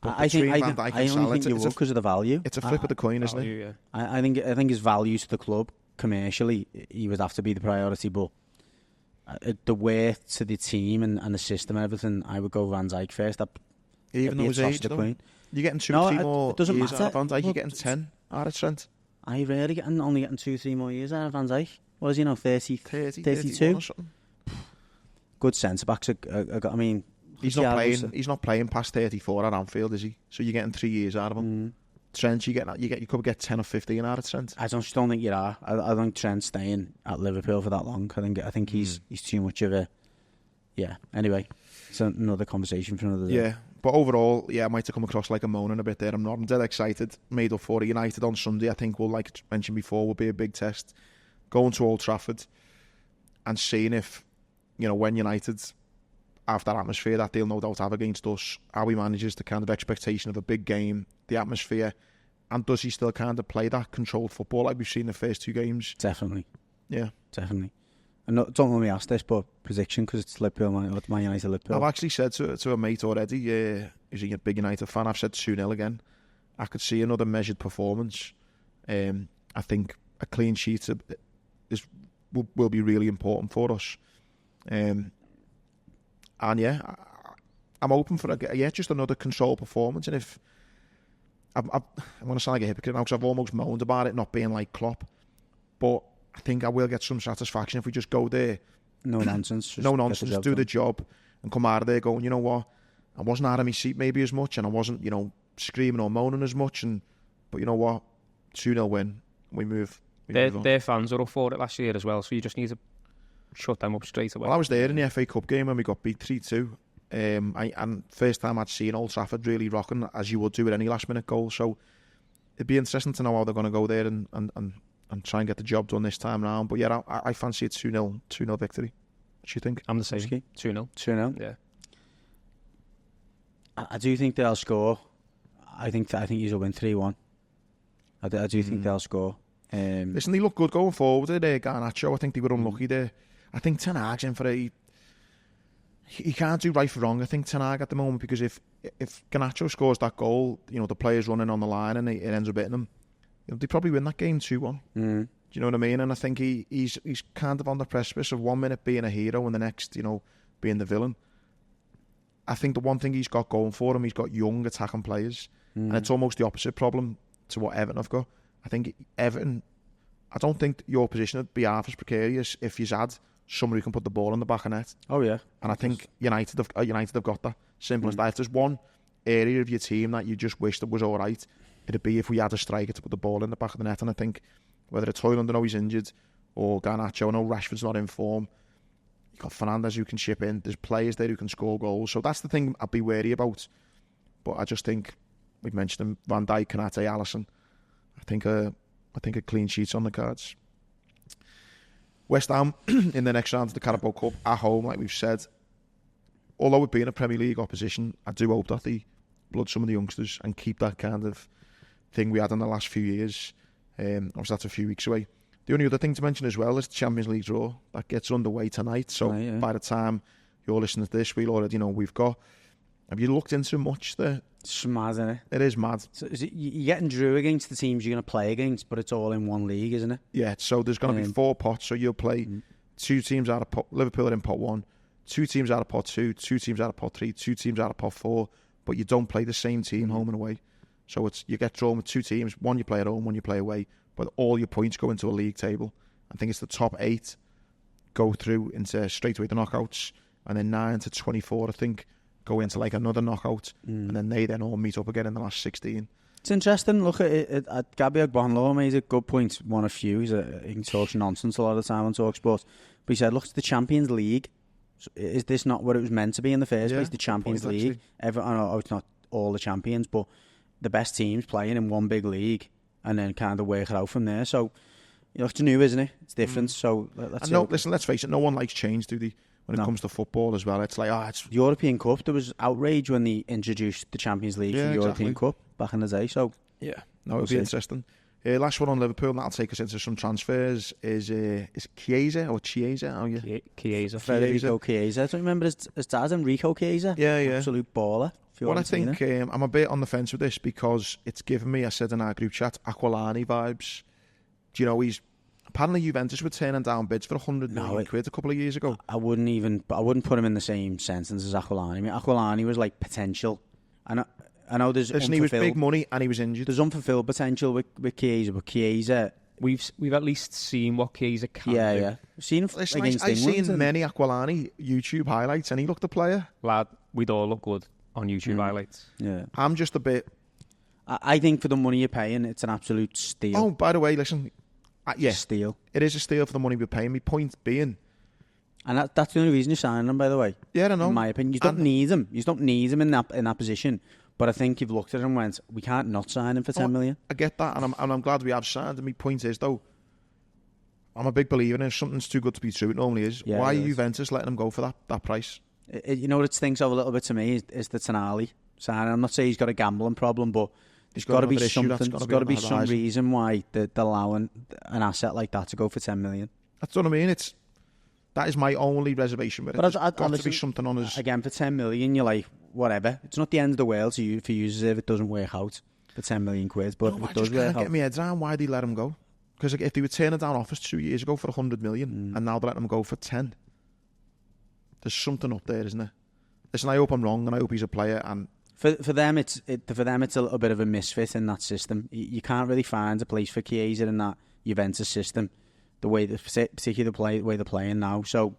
I only think you would because of the value. It's a flip of the coin, isn't it? Yeah. I think his value to the club commercially, he would have to be the priority, but the worth to the team and the system and everything, I would go Van Dijk first. Even though his age, you're getting 2 or 3 more. It doesn't years matter. out of Van Dijk, you're getting 10 out of Trent. I really only getting 2-3 more years out of Van Dijk. What is he now, 32? 31 or something. Good centre-backs. I mean... He's not playing past 34 at Anfield, is he? So you're getting 3 years out of him. Trent, you could get 10 or 15 out of Trent. I don't think you are. I don't think Trent's staying at Liverpool for that long. I think he's too much of a... Yeah, anyway. It's another conversation for another day. Yeah, but overall, I might have come across like a moaning a bit there. I'm dead excited. Made up for it. United on Sunday, I think, will, like I mentioned before, will be a big test. Going to Old Trafford and seeing if, when United have that atmosphere that they'll no doubt have against us, how he manages the kind of expectation of a big game, the atmosphere, and does he still kind of play that controlled football like we've seen in the first 2 games? Definitely. Yeah. Definitely. And don't let me ask this, but prediction, because it's Liverpool, Man United, Liverpool. I've actually said to a mate already, who's a big United fan, I've said 2-0 again. I could see another measured performance. I think a clean sheet will be really important for us. And I'm hoping for just another controlled performance. And if I'm going to sound like a hypocrite now because I've almost moaned about it not being like Klopp, but I think I will get some satisfaction if we just go there. No nonsense. Just do the job and come out of there going, you know what, I wasn't out of my seat maybe as much and I wasn't, screaming or moaning as much. But you know what, 2-0 win, we move. Their fans were up for it last year as well, so you just need to shut them up straight away. Well, I was there in the FA Cup game when we got beat 3-2. And first time I'd seen Old Trafford really rocking, as you would do with any last minute goal. So it'd be interesting to know how they're going to go there and try and get the job done this time round. But yeah, I fancy it 2-0 victory. What do you think? I'm the same. 2-0. 2-0. Yeah. I do think they'll score. I think you'll win 3-1. I do think they'll score. Listen, they look good going forward there, Garnacho. I think they were unlucky there. I think Ten Hag's in for he can't do right for wrong, I think, Ten Hag at the moment, because if Garnacho scores that goal, the player's running on the line and it ends up hitting them, they probably win that game 2-1. Do you know what I mean? And I think he's kind of on the precipice of 1 minute being a hero and the next, being the villain. I think the one thing he's got going for him, he's got young attacking players, and it's almost the opposite problem to what Everton have got. I think Everton, I don't think your position would be half as precarious if you had somebody who can put the ball in the back of net. Oh yeah. And I think United have got that. Simple as that. If there's one area of your team that you just wish that was all right, it'd be if we had a striker to put the ball in the back of the net. And I think whether it's Højlund, I know he's injured, or Garnacho, I know Rashford's not in form, you've got Fernandes who can chip in, there's players there who can score goals. So that's the thing I'd be wary about. But I just think, we've mentioned them, Van Dijk, Kanate, Alisson, I think a clean sheet's on the cards. West Ham in the next round of the Carabao Cup at home, like we've said. Although we've been a Premier League opposition, I do hope that they blood some of the youngsters and keep that kind of thing we had in the last few years. Obviously that's a few weeks away. The only other thing to mention as well is the Champions League draw that gets underway tonight. So by the time you're listening to this, we'll already know we've got. Have you looked into much there? It's mad, isn't it? It is mad. So you're getting drew against the teams you're going to play against, but it's all in one league, isn't it? Yeah, so there's going to be 4 pots. So you'll play 2 teams out of pot. Liverpool are in pot 1, 2 teams out of pot 2, 2 teams out of pot 3, 2 teams out of pot 4, but you don't play the same team home and away. So you get drawn with 2 teams. One you play at home, one you play away, but all your points go into a league table. I think it's the top 8 go through into straight away the knockouts, and then 9 to 24, I think, go into like another knockout, and then they all meet up again in the last 16. It's interesting. Look at Gabby Ogbonlaw made a good point. One of few. He can talk nonsense a lot of the time on TalkSport, but he said, "Look, it's the Champions League. Is this not what it was meant to be in the first place? The Champions League. I know it's not all the champions, but the best teams playing in one big league, and then kind of work it out from there. So, it's new, isn't it? It's different. So listen, let's face it. No one likes change, do they? When it comes to football as well, it's like, it's the European Cup. There was outrage when they introduced the Champions League for the European Cup back in the day. So it'll be interesting. Last one on Liverpool, and that'll take us into some transfers. Is CHIESA or CHIESA? Chiesa. Federico Chiesa. I don't remember his dad, Enrico Chiesa. Yeah. Absolute baller. What I think, I'm a bit on the fence with this because it's given me, I said in our group chat, Aquilani vibes. Do you know, apparently Juventus were turning down bids for 100 million quid a couple of years ago. I wouldn't put him in the same sentence as Aquilani. I mean, Aquilani was like potential, and I know there's Listen, he was big money and he was injured. There's unfulfilled potential with Chiesa, but Chiesa... We've at least seen what Chiesa can do. Yeah. We've seen him against I've England. seen many Aquilani YouTube highlights and he looked a player. Lad, we'd all look good on YouTube highlights. Yeah. I'm just a bit... I think for the money you're paying, it's an absolute steal. Oh, by the way, listen... yeah, steal. It is a steal for the money we're paying. My point being... And that's the only reason you're signing him, by the way. Yeah, I know. In my opinion. You don't need him. You don't need him in that position. But I think you've looked at him and went, we can't not sign him for 10 million. I get that, and I'm glad we have signed. And my point is, though, I'm a big believer in if something's too good to be true, it normally is. Yeah, why are is. Juventus letting him go for that price? You know what it stinks of a little bit to me is the Tonali signing. I'm not saying he's got a gambling problem, but there's got to be something. There's got to be some reason why they're allowing an asset like that to go for 10 million. That's what I mean. That is my only reservation with it. But there's got to be something on us. Again, for 10 million, you're like, whatever. It's not the end of the world for users if it doesn't work out for 10 million quid. But if it does work out, I can't get my head around why they let him go. Because if they were turning down offers 2 years ago for 100 million and now they're letting him go for 10, there's something up there, isn't there? Listen, I hope I'm wrong and I hope he's a player. And for them, it's a little bit of a misfit in that system. You can't really find a place for Chiesa in that Juventus system. Particularly the way they're playing now. So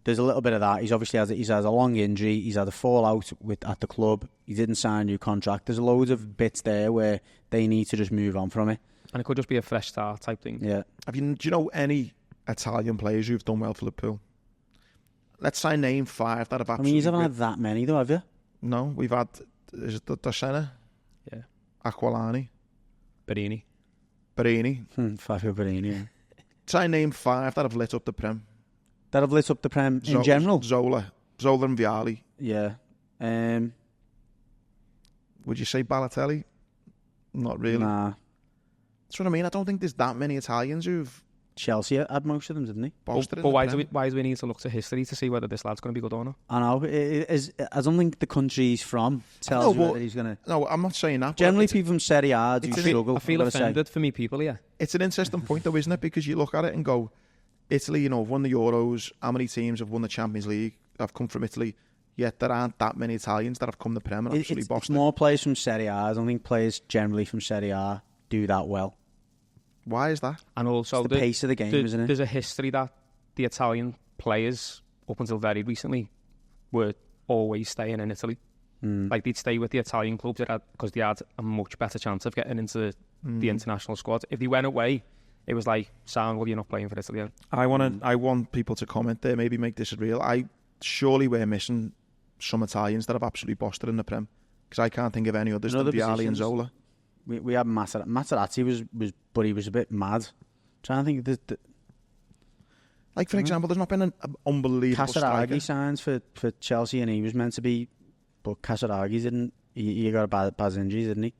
there's a little bit of that. He's obviously he's had a long injury. He's had a fallout at the club. He didn't sign a new contract. There's loads of bits there where they need to just move on from it. And it could just be a fresh start type thing. Yeah. Do you know any Italian players who've done well for Liverpool? Let's say name 5 that have absolutely... you haven't had that many though, have you? No, we've had... Is it Docena? Yeah. Aquilani? Barini. Fabio Barini, yeah. Try and name 5 that have lit up the Prem. That have lit up the Prem in general? Zola and Vialli. Yeah. Would you say Balotelli? Not really. Nah. That's what I mean. I don't think there's that many Italians who've... Chelsea had most of them, didn't he? But why do we need to look to history to see whether this lad's going to be good or not? I know. I don't think the country he's from tells you whether he's going to... No, I'm not saying that. Generally, people from Serie A do struggle. I feel offended for me people, yeah. It's an interesting point, though, isn't it? Because you look at it and go, Italy, have won the Euros. How many teams have won the Champions League have come from Italy? Yet there aren't that many Italians that have come to Prem and absolutely bossed it. It's more players from Serie A. I don't think players generally from Serie A do that well. Why is that? And also it's the pace of the game, isn't it? There's a history that the Italian players, up until very recently, were always staying in Italy. Like they'd stay with the Italian clubs because they had a much better chance of getting into the international squad. If they went away, it was like, well, you're not playing for Italy. I want people to comment there, maybe make this real. Surely we're missing some Italians that have absolutely bossed it in the Prem, because I can't think of any others than Vialli and Zola. We had Materazzi but he was a bit mad. I'm trying to think that. Like for example, there's not been an unbelievable Casaraghi signs for Chelsea, and he was meant to be, but Casaraghi didn't. He got a bad injury, didn't he?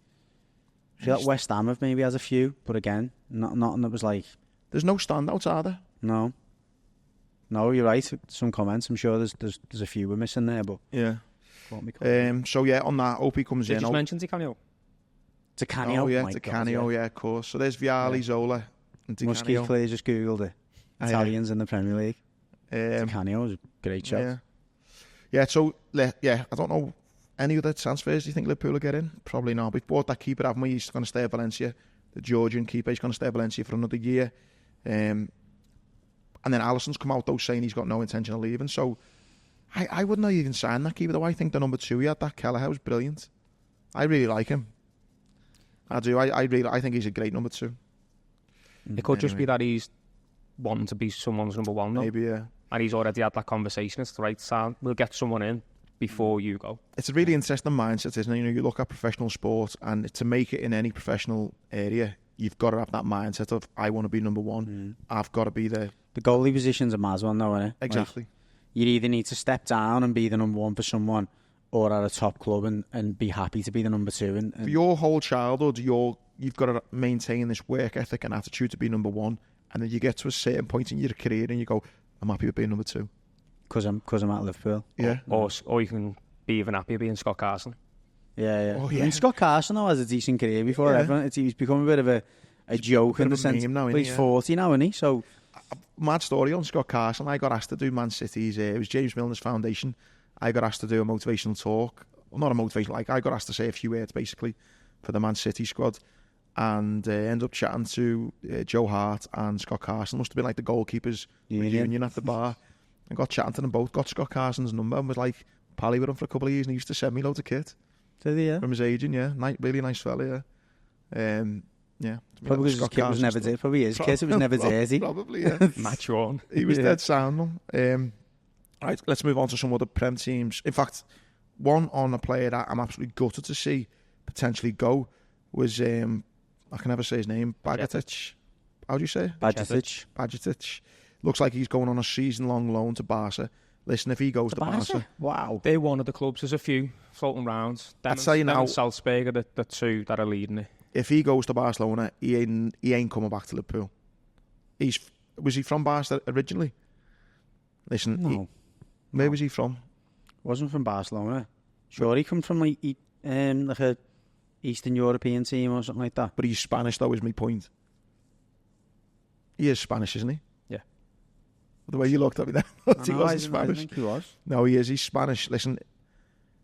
I feel like West Ham maybe has a few, but again, nothing that was like. There's no standouts, are there? No, you're right. Some comments. I'm sure there's a few we're missing there, but yeah. So yeah, on that, hope he comes in. Did you mention Canio? Canio. Oh yeah, Canio. Yeah, of course. So there's Vialli, Zola, and Canio. Muskie Clay just googled it. Italians in the Premier League. Canio was a great shout. Yeah. So I don't know any other transfers. Do you think Liverpool will get in? Probably not. We've bought that keeper, haven't we? He's going to stay at Valencia. The Georgian keeper, he's going to stay at Valencia for another year. And then Alisson's come out though saying he's got no intention of leaving. So I wouldn't have even signed that keeper though. I think the number 2 he had, that Kelleher, was brilliant. I really like him. I do. I think he's a great number 2. It could just be that he's wanting to be someone's number 1 though. Maybe, yeah. And he's already had that conversation. It's the right time. We'll get someone in before you go. It's a really interesting mindset, isn't it? You look at professional sport, and to make it in any professional area, you've got to have that mindset of, I want to be number 1. I've got to be there. The goalie position's a mad one though, isn't it? Exactly. Like, you either need to step down and be the number 1 for someone, or at a top club and be happy to be the number 2. And for your whole childhood, you've got to maintain this work ethic and attitude to be number 1, and then you get to a certain point in your career and you go, I'm happy with being number 2. Because I'm at Liverpool. Yeah. Or you can be even happier being Scott Carson. Yeah. Oh, yeah. And Scott Carson though has a decent career before everyone. He's become a bit of a joke in the sense. Now, he's 40 now, isn't he? So mad story on Scott Carson. I got asked to do Man City's. It was James Milner's foundation. I got asked to do a motivational talk not a motivation. Like, I got asked to say a few words basically for the Man City squad, and ended up chatting to Joe Hart and Scott Carson. Must have been like the goalkeepers reunion at the bar. I got chatting to them both. Got Scott Carson's number and was like pally with him for a couple of years, and he used to send me loads of kit. Did he? Yeah. From his agent, yeah. Really nice fella, yeah. Yeah. Probably because his kit was never there. Probably his kit, it was never dirty. Probably, yeah. Match on. He was dead sound. Right, let's move on to some other Prem teams. In fact, one on a player that I'm absolutely gutted to see potentially go was, I can never say his name, Bajetic. How do you say it? Bajetic. Looks like he's going on a season-long loan to Barca. Listen, if he goes to Barca... Wow. They're one of the clubs. There's a few floating round. I'd say now... Salzburg are the two that are leading it. If he goes to Barcelona, he ain't coming back to Liverpool. Was he from Barca originally? Listen, no. Where was he from? Wasn't from Barcelona. Sure, he come from like a Eastern European team or something like that. But he's Spanish, though, is my point. He is Spanish, isn't he? Yeah. The way you looked at me then, he wasn't Spanish. I think he was. No, he is. He's Spanish. Listen,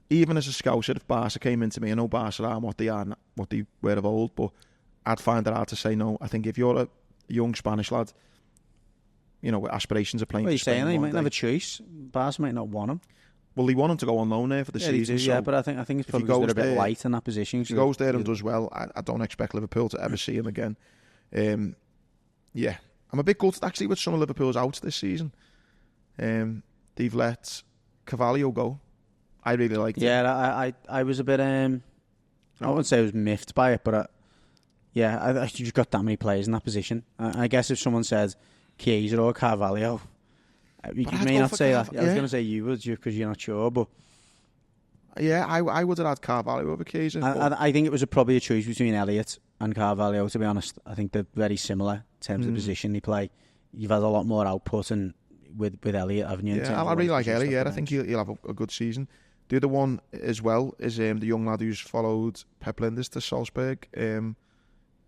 even as a Scouser, if Barca came into me, I know Barca are what they are, what they were of old, but I'd find it hard to say no. I think if you're a young Spanish lad, you know, with aspirations of playing for Spain, saying he might have a choice. Barca might not want him. Well, they want him to go on loan there for the season. Yeah, but I think it's probably they're a bit light in that position. If he goes there and does well, I don't expect Liverpool to ever see him again. Yeah, I'm a bit gutted actually with some of Liverpool's outs this season. They've let Carvalho go. I really liked it. Yeah, I was a bit... I wouldn't say I was miffed by it, but you've got that many players in that position. I guess if someone said CHIESA or Carvalho, you may not say that. I was going to say you would, because you're not sure, but... Yeah, I would have had Carvalho over CHIESA. I think it was probably a choice between Elliott and Carvalho, to be honest. I think they're very similar in terms of the position they play. You've had a lot more output with Elliott, haven't you? Yeah, I really like Elliott. Yeah, I think he'll have a good season. The other one as well is the young lad who's followed Pep Linders to Salzburg. Is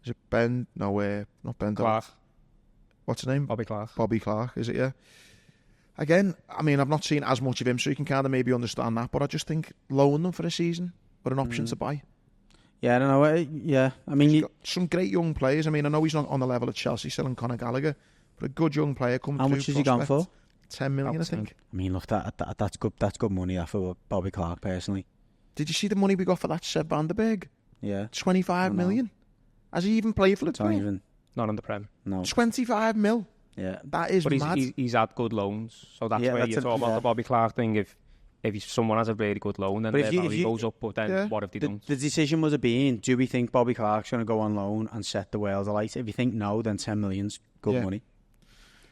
it Ben? No, not Ben. Clark. What's his name? Bobby Clark. Bobby Clark, is it? Yeah. Again, I mean, I've not seen as much of him, so you can kind of maybe understand that. But I just think loan them for a season or an option to buy. Yeah, I don't know. Yeah, I mean, he's got some great young players. I mean, I know he's not on the level of Chelsea selling Conor Gallagher, but a good young player coming through. How much has he gone for? 10 million, I think. I mean, look, that's good. That's good money for Bobby Clark, personally. Did you see the money we got for that Seb Vanderberg? Yeah, 25 million. Has he even played for Liverpool? Not on the Prem. No. 25 mil. Yeah, that is mad. He's had good loans, so that's where you talk about the Bobby Clark thing. If someone has a really good loan, then their value goes up. But then what have they done? The decision was being: do we think Bobby Clark's going to go on loan and set the world alight? If you think no, then 10 million's good money.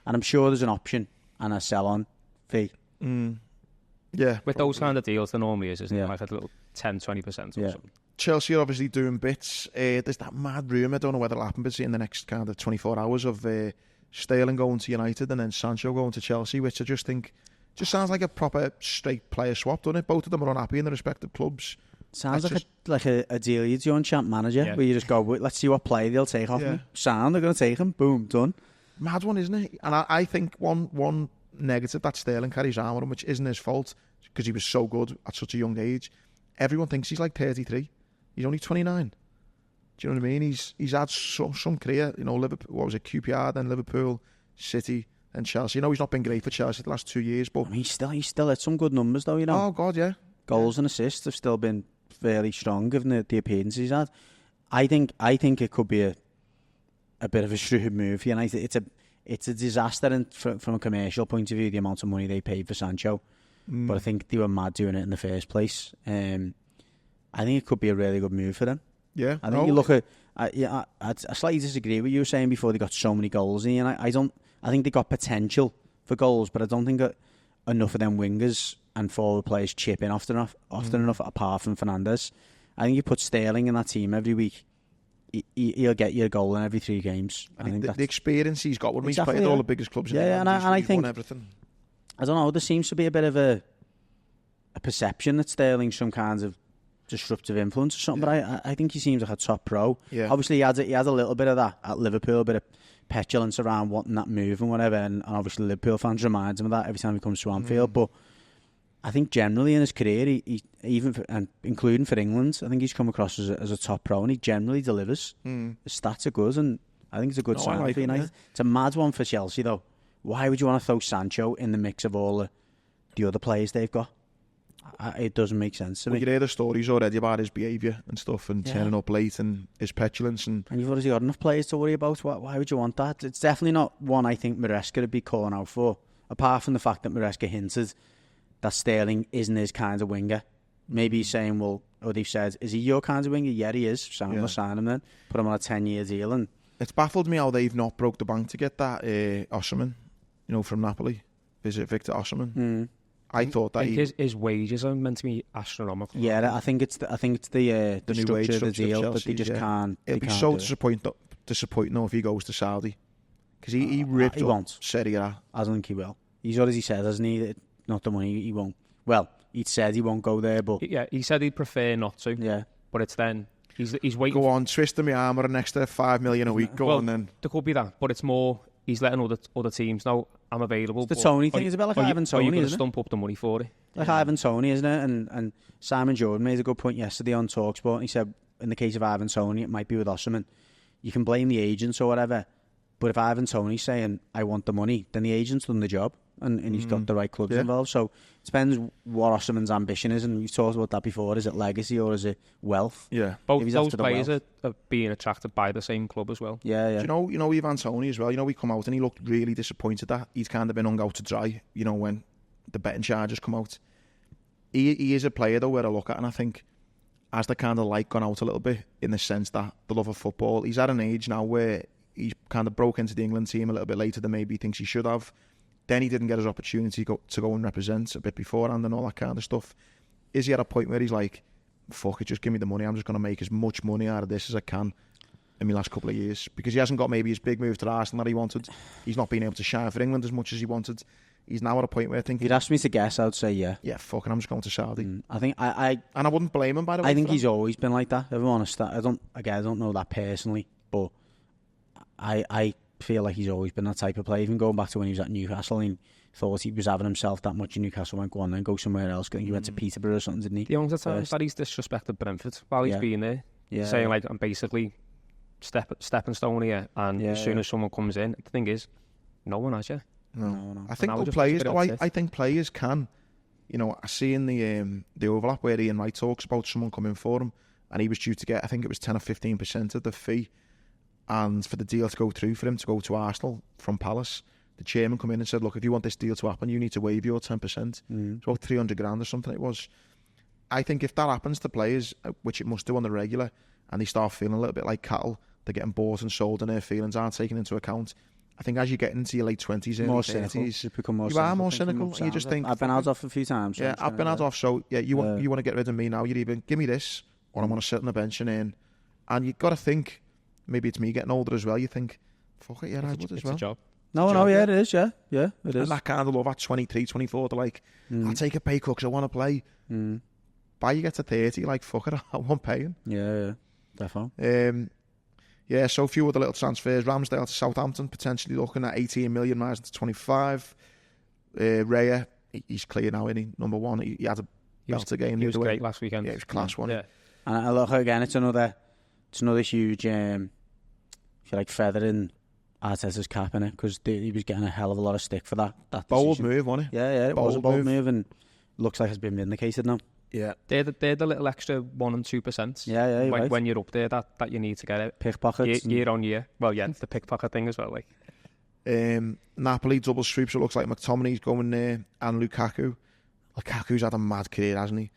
And I'm sure there's an option and a sell-on fee. Yeah. With those kind of deals, there normally is, isn't it? Like a little 10-20% or something. Chelsea are obviously doing bits. There's that mad rumour, I don't know whether it'll happen, but in the next kind of 24 hours of Sterling going to United and then Sancho going to Chelsea, which I just think just sounds like a proper straight player swap, doesn't it? Both of them are unhappy in their respective clubs. Sounds like a deal you do on Champ Manager, where you just go, let's see what player they'll take off me. Sound, they're going to take him, boom, done. Mad one, isn't it? And I think one negative that Sterling carries on with him, which isn't his fault, because he was so good at such a young age. Everyone thinks he's like 33. He's only 29. Do you know what I mean? He's had some career, you know, Liverpool, what was it, QPR, then Liverpool, City, and Chelsea. You know, he's not been great for Chelsea the last 2 years, but... I mean, he's still had some good numbers, though, you know. Oh, God, yeah. Goals and assists have still been fairly strong, given the appearances he's had. I think it could be a bit of a shrewd move for United. It's a disaster from a commercial point of view, the amount of money they paid for Sancho. But I think they were mad doing it in the first place. I think it could be a really good move for them. Yeah, I think you look at. I slightly disagree with you saying before they got so many goals in, and I think they got potential for goals, but I don't think enough of them wingers and forward players chip in often enough. Apart from Fernandes, I think you put Sterling in that team every week, he'll get you a goal in every 3 games. I think the experience he's got when he's played all the biggest clubs. In England, and I think everything. I don't know. There seems to be a bit of a perception that Sterling's some kind of disruptive influence or something, but I think he seems like a top pro. Yeah. Obviously, he had a little bit of that at Liverpool, a bit of petulance around wanting that move and whatever, and obviously Liverpool fans remind him of that every time he comes to Anfield. But I think generally in his career, he even and including for England, I think he's come across as a top pro, and he generally delivers. His stats are good, and I think it's a good sign for United. It's a mad one for Chelsea, though. Why would you want to throw Sancho in the mix of all the other players they've got? It doesn't make sense to me. You hear the stories already about his behaviour and stuff, and turning up late, and his petulance, and you've obviously got enough players to worry about. Why would you want that? It's definitely not one I think Maresca would be calling out for, apart from the fact that Maresca hinted that Sterling isn't his kind of winger. Maybe he's saying, well, or they've said, is he your kind of winger? Yeah, he is. Sign him then. Put him on a 10-year deal. And it's baffled me how they've not broke the bank to get that Osimhen, from Napoli. Visit Victor Osimhen. I thought that his wages are meant to be astronomical. Yeah, I think it's the new wage structure of the deal Chelsea, that they just can't. It'd be so disappointing though if he goes to Saudi, because he ripped up Serie A. I don't think he will. He's already said, hasn't he? Not the money, he won't. Well, he'd said he won't go there, but he said he'd prefer not to. Yeah, but it's then he's waiting. Go on, twisting my arm or an extra $5 million a week. Go on then. There could be that, but it's more. He's letting other teams know I'm available. It's the Tony thing. It's a bit like Ivan Toney, isn't it? You're going to stump up the money for it. Like Ivan Toney, isn't it? And Simon Jordan made a good point yesterday on TalkSport. And he said, in the case of Ivan Toney, it might be with Osimhen. You can blame the agents or whatever, but if Ivan Toney's saying, I want the money, then the agent's done the job. And he's got the right clubs involved. So it depends what Osimhen's ambition is, and we've talked about that before. Is it legacy or is it wealth? Yeah. Both those players are being attracted by the same club as well. Yeah. Do you know Ivan Toney as well? We come out and he looked really disappointed that he's kind of been hung out to dry, when the betting charges come out. He is a player, though, where I look at, and I think has the kind of light gone out a little bit in the sense that the love of football. He's at an age now where he's kind of broke into the England team a little bit later than maybe he thinks he should have. Then he didn't get his opportunity to go and represent a bit beforehand and all that kind of stuff. Is he at a point where he's like, fuck it, just give me the money. I'm just going to make as much money out of this as I can in my last couple of years? Because he hasn't got maybe his big move to Arsenal that he wanted. He's not been able to shine for England as much as he wanted. He's now at a point where I think... If you'd asked me to guess, I'd say yeah. Yeah, fuck it, I'm just going to Saudi. I think And I wouldn't blame him, by the way. I think he's always been like that, if I'm honest. I don't know that personally, but I feel like he's always been that type of player. Even going back to when he was at Newcastle and thought he was having himself that much in Newcastle, went, go on then, go somewhere else. I think he went to Peterborough or something, didn't he? The only time that he's disrespected Brentford while he's been there. Saying, like, I'm basically stepping stone here, and as soon as someone comes in, the thing is, no one has you. No. I think players, though, I think players can, I see in the overlap where Ian Wright talks about someone coming for him, and he was due to get, I think it was 10 or 15% of the fee, and for the deal to go through for him to go to Arsenal from Palace, the chairman come in and said, look, if you want this deal to happen, you need to waive your 10%. It's about 300 grand or something it was. I think if that happens to players, which it must do on the regular, and they start feeling a little bit like cattle, they're getting bought and sold and their feelings aren't taken into account. I think as you get into your late 20s, early 30s, you become more cynical. You are more cynical. You just think... I've been out off a few times. Yeah, I've been out off, so you want to get rid of me now. You'd even give me this, or I want to sit on the bench and earn. And you've got to think, maybe it's me getting older as well, you think, fuck it, I would as well. It's a job. It is, yeah, it is. And that kind of love at 23, 24, they're like, I'll take a pay cut because I want to play. By you get to 30, like, fuck it, I want paying. Yeah, definitely. So a few other little transfers. Ramsdale to Southampton, potentially looking at 18 million miles to 25. Raya, he's clear now, isn't he? Number one, he had a belter game. He was great last weekend. Yeah, he was class, wasn't he? And I look again, it's another huge, if you like, feather in Arteta's cap in it, because he was getting a hell of a lot of stick for that bold decision. Move, wasn't it? Yeah, it was a bold move, and looks like it's been vindicated now. Yeah, they're the little extra 1% and 2%. Yeah, when you're up there, that you need to get it. Pickpockets year on year. Well, yeah, it's the pickpocket thing as well. Like, Napoli double sweep. So it looks like McTominay's going there, and Lukaku. Lukaku's had a mad career, hasn't he?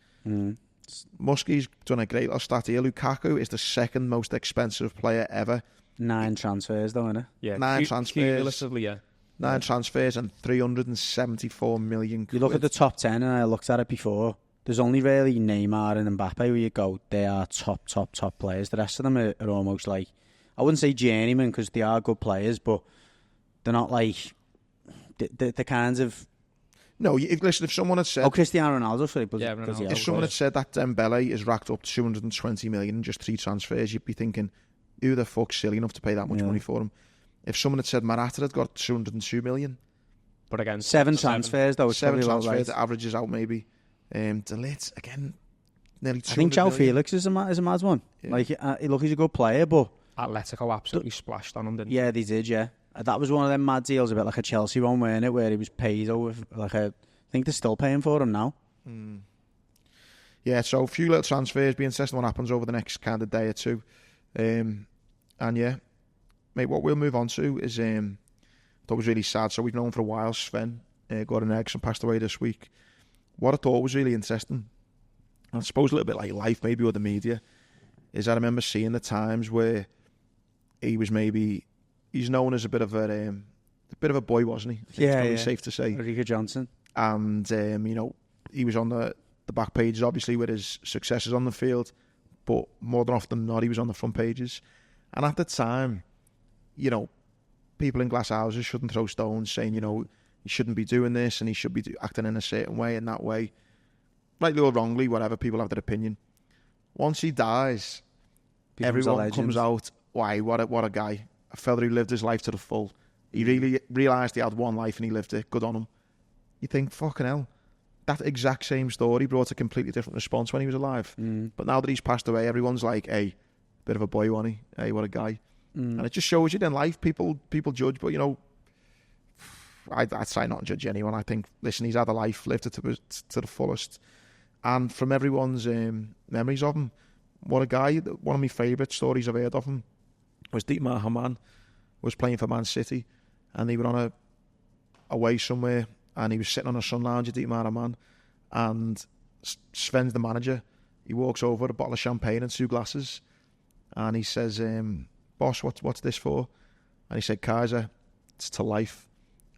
Muskie's done a great little stat here. Lukaku is the second most expensive player ever. 9 transfers, though, innit? Yeah, 9 transfers. Cumulatively, yeah. 9 transfers and 374 million quid. You look at the top 10, and I looked at it before. There's only really Neymar and Mbappe where you go, they are top players. The rest of them are almost like, I wouldn't say journeymen because they are good players, but they're not like the kinds of... No, listen, if someone had said... Cristiano Ronaldo, sorry. If someone had said that Dembele has racked up 220 million in just 3 transfers, you'd be thinking, who the fuck's silly enough to pay that much money for him? If someone had said Morata had got 202 million... But again... 7 transfers, though. 7 transfers, it averages out maybe... De Ligt, again, nearly 200 I think João million. Felix is a mad one. Yeah. Like, look, he's a good player, but... Atletico absolutely splashed on him, didn't Yeah, they did, yeah. That was one of them mad deals, a bit like a Chelsea one, weren't it, where he was paid over, like I think they're still paying for him now. Yeah, so a few little transfers, be interesting what happens over the next kind of day or two. And yeah, mate, what we'll move on to is, that was really sad. So we've known for a while, Sven Goran Eriksson passed away this week. What I thought was really interesting, and I suppose a little bit like life, maybe, or the media, is I remember seeing the times where he was he's known as a bit of a boy, wasn't he? I think it's probably safe to say. Rico Johnson. And, he was on the back pages, obviously, with his successes on the field, but more than often than not, he was on the front pages. And at the time, people in glass houses shouldn't throw stones, saying, he shouldn't be doing this and he should be acting in a certain way and that way. Rightly or wrongly, whatever, people have their opinion. Once he dies, everyone comes out, why, what a guy. A fella who lived his life to the full. He really realised he had one life and he lived it. Good on him. You think, fucking hell, that exact same story brought a completely different response when he was alive. But now that he's passed away, everyone's like, hey, bit of a boy, wasn't he? Hey, what a guy. And it just shows you in life, people judge, but I'd try not to judge anyone. I think, listen, he's had a life, lived it to the fullest. And from everyone's memories of him, what a guy. One of my favourite stories I've heard of him was Dietmar Hamann was playing for Man City, and he were on a away somewhere, and he was sitting on a sun lounge at Dietmar Hamann, and Sven's the manager. He walks over, a bottle of champagne and 2 glasses, and he says, boss, what's this for? And he said, Kaiser, it's to life.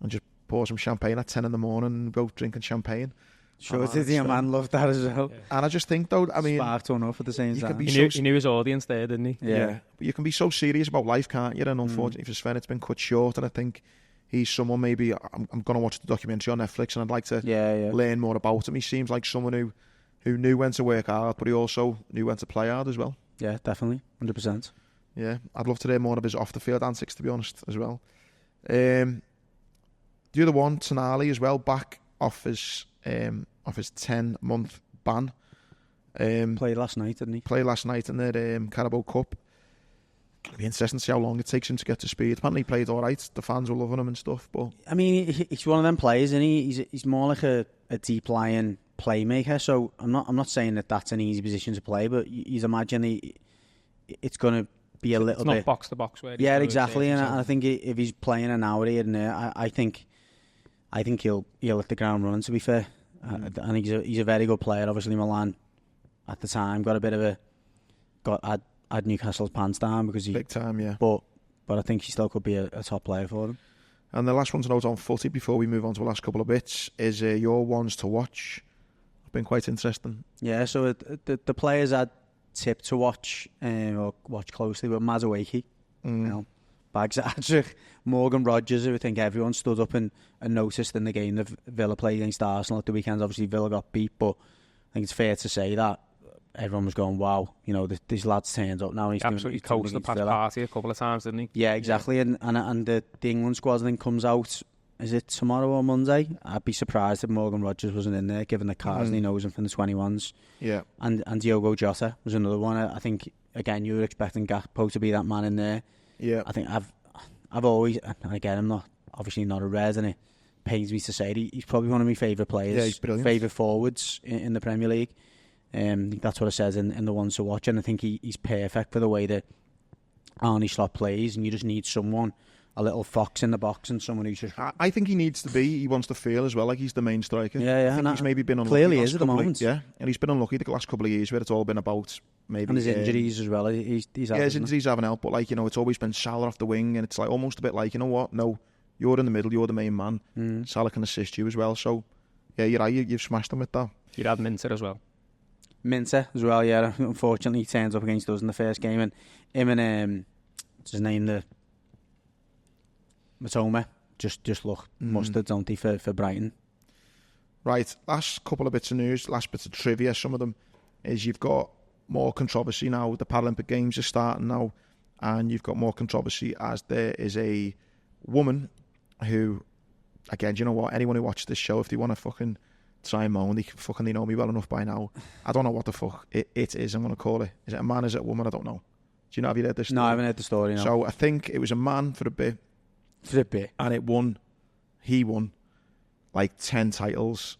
And just pour some champagne at 10 in the morning and go drinking champagne. Sure, did the man love that as well? Yeah. And I just think, though, I mean... Sparked one up at the same time. He knew his audience there, didn't he? Yeah. But you can be so serious about life, can't you? And unfortunately for Sven, it's been cut short. And I think he's someone, maybe... I'm going to watch the documentary on Netflix, and I'd like to learn more about him. He seems like someone who knew when to work hard, but he also knew when to play hard as well. Yeah, definitely. 100%. Yeah, I'd love to hear more of his off-the-field antics, to be honest, as well. The other one, Tonali, as well, back off his 10-month ban. Played last night, didn't he? Played last night in the Carabao Cup. It'll be interesting to see how long it takes him to get to speed. Apparently he played all right. The fans were loving him and stuff. But I mean, he's one of them players, isn't he? He's more like a deep-lying playmaker. So I'm not saying that that's an easy position to play, but you imagine it's going to be a little bit... It's not box-to-box. Yeah, exactly. And I think if he's playing an hour here and there, I think he'll hit the ground running, to be fair. I think he's a very good player. Obviously, Milan at the time got a bit of had Newcastle's pants down because he... Big time, yeah. But I think he still could be a top player for them. And the last one to note on footy before we move on to the last couple of bits is your ones to watch. It's been quite interesting. Yeah, so the players I'd tip to watch or watch closely were Mazueki, Bags Adric, Morgan Rogers, who I think everyone stood up and noticed in the game that Villa played against Arsenal at the weekend. Obviously Villa got beat, but I think it's fair to say that everyone was going, wow, this lad's turned up now. He's absolutely coached the past party a couple of times, didn't he? Yeah, exactly. Yeah. And the England squad then comes out, is it tomorrow or Monday? I'd be surprised if Morgan Rogers wasn't in there, given the Carsley knows him from the 21s. Yeah. And Diogo Jota was another one. I think, again, you were expecting Gakpo to be that man in there. Yeah. I think I've always, and again, I'm not a red, and it pains me to say it, he's probably one of my favourite players. Yeah, he's brilliant. Favourite forwards in the Premier League. I think that's what it says in the ones to watch, and I think he's perfect for the way that Arne Slot plays, and you just need someone, a little fox in the box, and someone who's just... I think he needs to be, he wants to feel as well like he's the main striker. Yeah. I think he's maybe been unlucky. Clearly is at the moment. Yeah, and he's been unlucky the last couple of years where it's all been about maybe... And his injuries as well. His injuries haven't helped, but it's always been Salah off the wing, and it's like almost a bit like, you know what, no, you're in the middle, you're the main man. Salah can assist you as well, so yeah, you're right, you've smashed him with that. You'd have Minter as well. Minter as well, yeah. Unfortunately, he turns up against us in the first game, and him and what's his name, the Matoma, just look mustard, don't they, for Brighton. Right, last couple of bits of news, last bits of trivia. Some of them is you've got more controversy now. The Paralympic Games are starting now, and you've got more controversy as there is a woman who, again, do you know what? Anyone who watches this show, if they want to fucking try and moan. They know me well enough by now. I don't know what the fuck it is, I'm going to call it. Is it a man? Is it a woman? I don't know. Do you know, have you heard this story? No, I haven't heard the story, no. So I think it was a man for a bit. And he won like 10 titles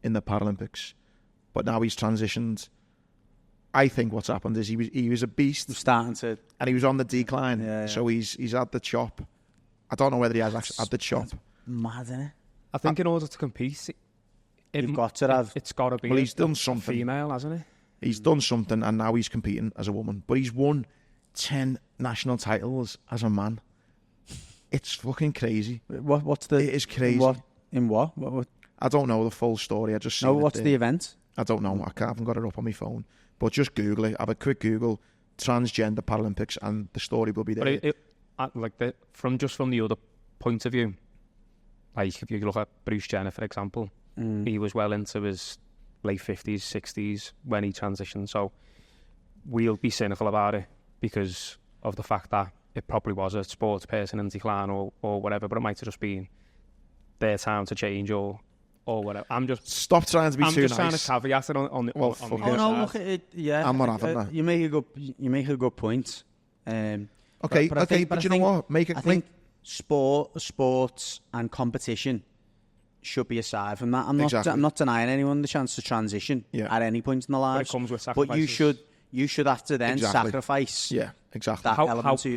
in the Paralympics. But now he's transitioned. I think what's happened is he was a beast. And he was on the decline. Yeah. So he's had the chop. I don't know whether he has actually had the chop. Mad, isn't it? I think in order to compete, you've got to have... It's got to be he's done something. Female, hasn't he? He's done something, and now he's competing as a woman. But he's won 10 national titles as a man. It's fucking crazy. What's the... It is crazy. What? I don't know the full story. I just seen what's the event? I don't know. I haven't got it up on my phone. But just Google it. Have a quick Google, transgender Paralympics, and the story will be there. But from the other point of view, like if you look at Bruce Jenner, for example, he was well into his late 50s, 60s when he transitioned. So we'll be cynical about it because of the fact that it probably was a sports person in decline or whatever, but it might have just been their time to change or whatever. Stop trying to be too nice. I'm just trying to caveat it on the look at it. Yeah, I'm not having that. You make a good point. Okay, but you know what? I think sports and competition should be aside from that. I'm not denying anyone the chance to transition at any point in their lives. But it comes with sacrifices. But you should have to then sacrifice. Yeah, exactly.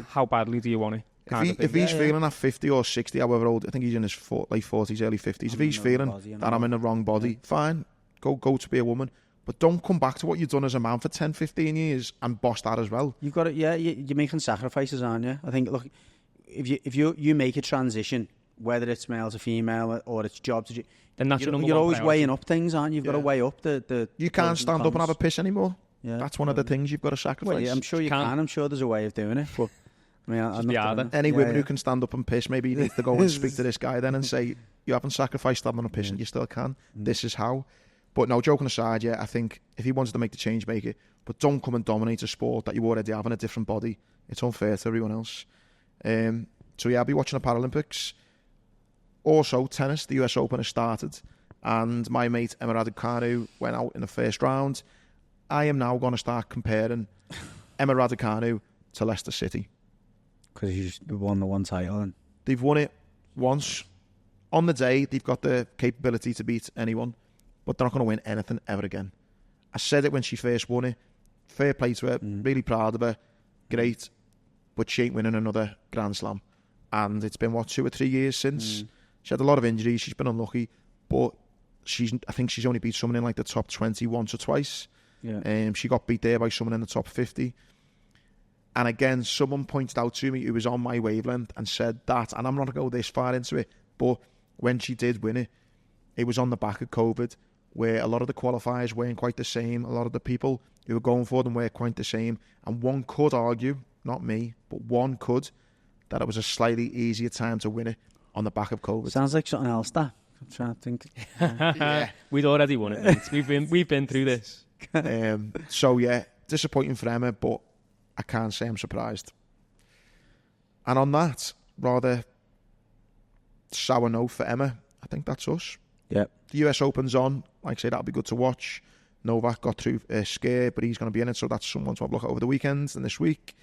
How badly do you want it? If he's feeling at 50 or 60, however old, I think he's in his late 40s, early 50s. If he's feeling that I'm in the wrong body, fine, go to be a woman. But don't come back to what you've done as a man for 10, 15 years and boss that as well. You've got it. Yeah, you're making sacrifices, aren't you? I think, look, if you make a transition, whether it's male to female or it's job to... Then that's you're always weighing up things, aren't you? You've got to weigh up the you can't stand up and have a piss anymore. Yeah, that's one of the things you've got to sacrifice. Well, yeah, I'm sure you can. I'm sure there's a way of doing it. But I mean, I'm not any women who can stand up and piss, maybe you need to go and speak to this guy then and say, you haven't sacrificed standing up and pissing, you still can. This is how. But no, joking aside, I think if he wanted to make the change, make it. But don't come and dominate a sport that you already have in a different body. It's unfair to everyone else. So I'll be watching the Paralympics. Also, tennis, the US Open has started. And my mate Emma Raducanu went out in the first round. I am now going to start comparing Emma Raducanu to Leicester City. Because he's won the one title. They've won it once. On the day, they've got the capability to beat anyone. But they're not going to win anything ever again. I said it when she first won it. Fair play to her. Really proud of her. Great. But she ain't winning another Grand Slam. And it's been, 2 or 3 years since. She had a lot of injuries. She's been unlucky. But I think she's only beat someone in like the top 20 once or twice. Yeah. She got beat there by someone in the top 50. And again, someone pointed out to me who was on my wavelength and said that, and I'm not going to go this far into it, but when she did win it, it was on the back of COVID, where a lot of the qualifiers weren't quite the same. A lot of the people who were going for them weren't quite the same. And one could argue, not me, but one could, that it was a slightly easier time to win it on the back of COVID. Sounds like something else, that. I'm trying to think. Yeah. We'd already won it, mate. We've been through this. So yeah, disappointing for Emma, but I can't say I'm surprised. And on that rather sour note for Emma, I think that's us. Yeah. The US Open's on. Like I say, that'll be good to watch. Novak got through a scare, but he's going to be in it, so that's someone to have a look at over the weekend and this week.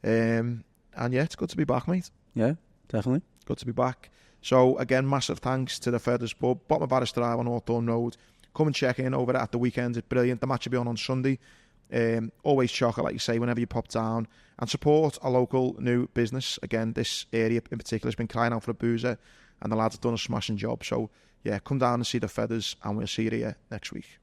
And yeah, it's good to be back, mate. Yeah, definitely. Good to be back. So again, massive thanks to the Feathers Pub, bottom of Barrister Drive on Hawthorne Road. Come and check in over at the weekend. It's brilliant. The match will be on Sunday. Always chocolate, like you say, whenever you pop down. And support a local new business. Again, this area in particular has been crying out for a boozer, and the lads have done a smashing job. So yeah, come down and see the Feathers, and we'll see you here next week.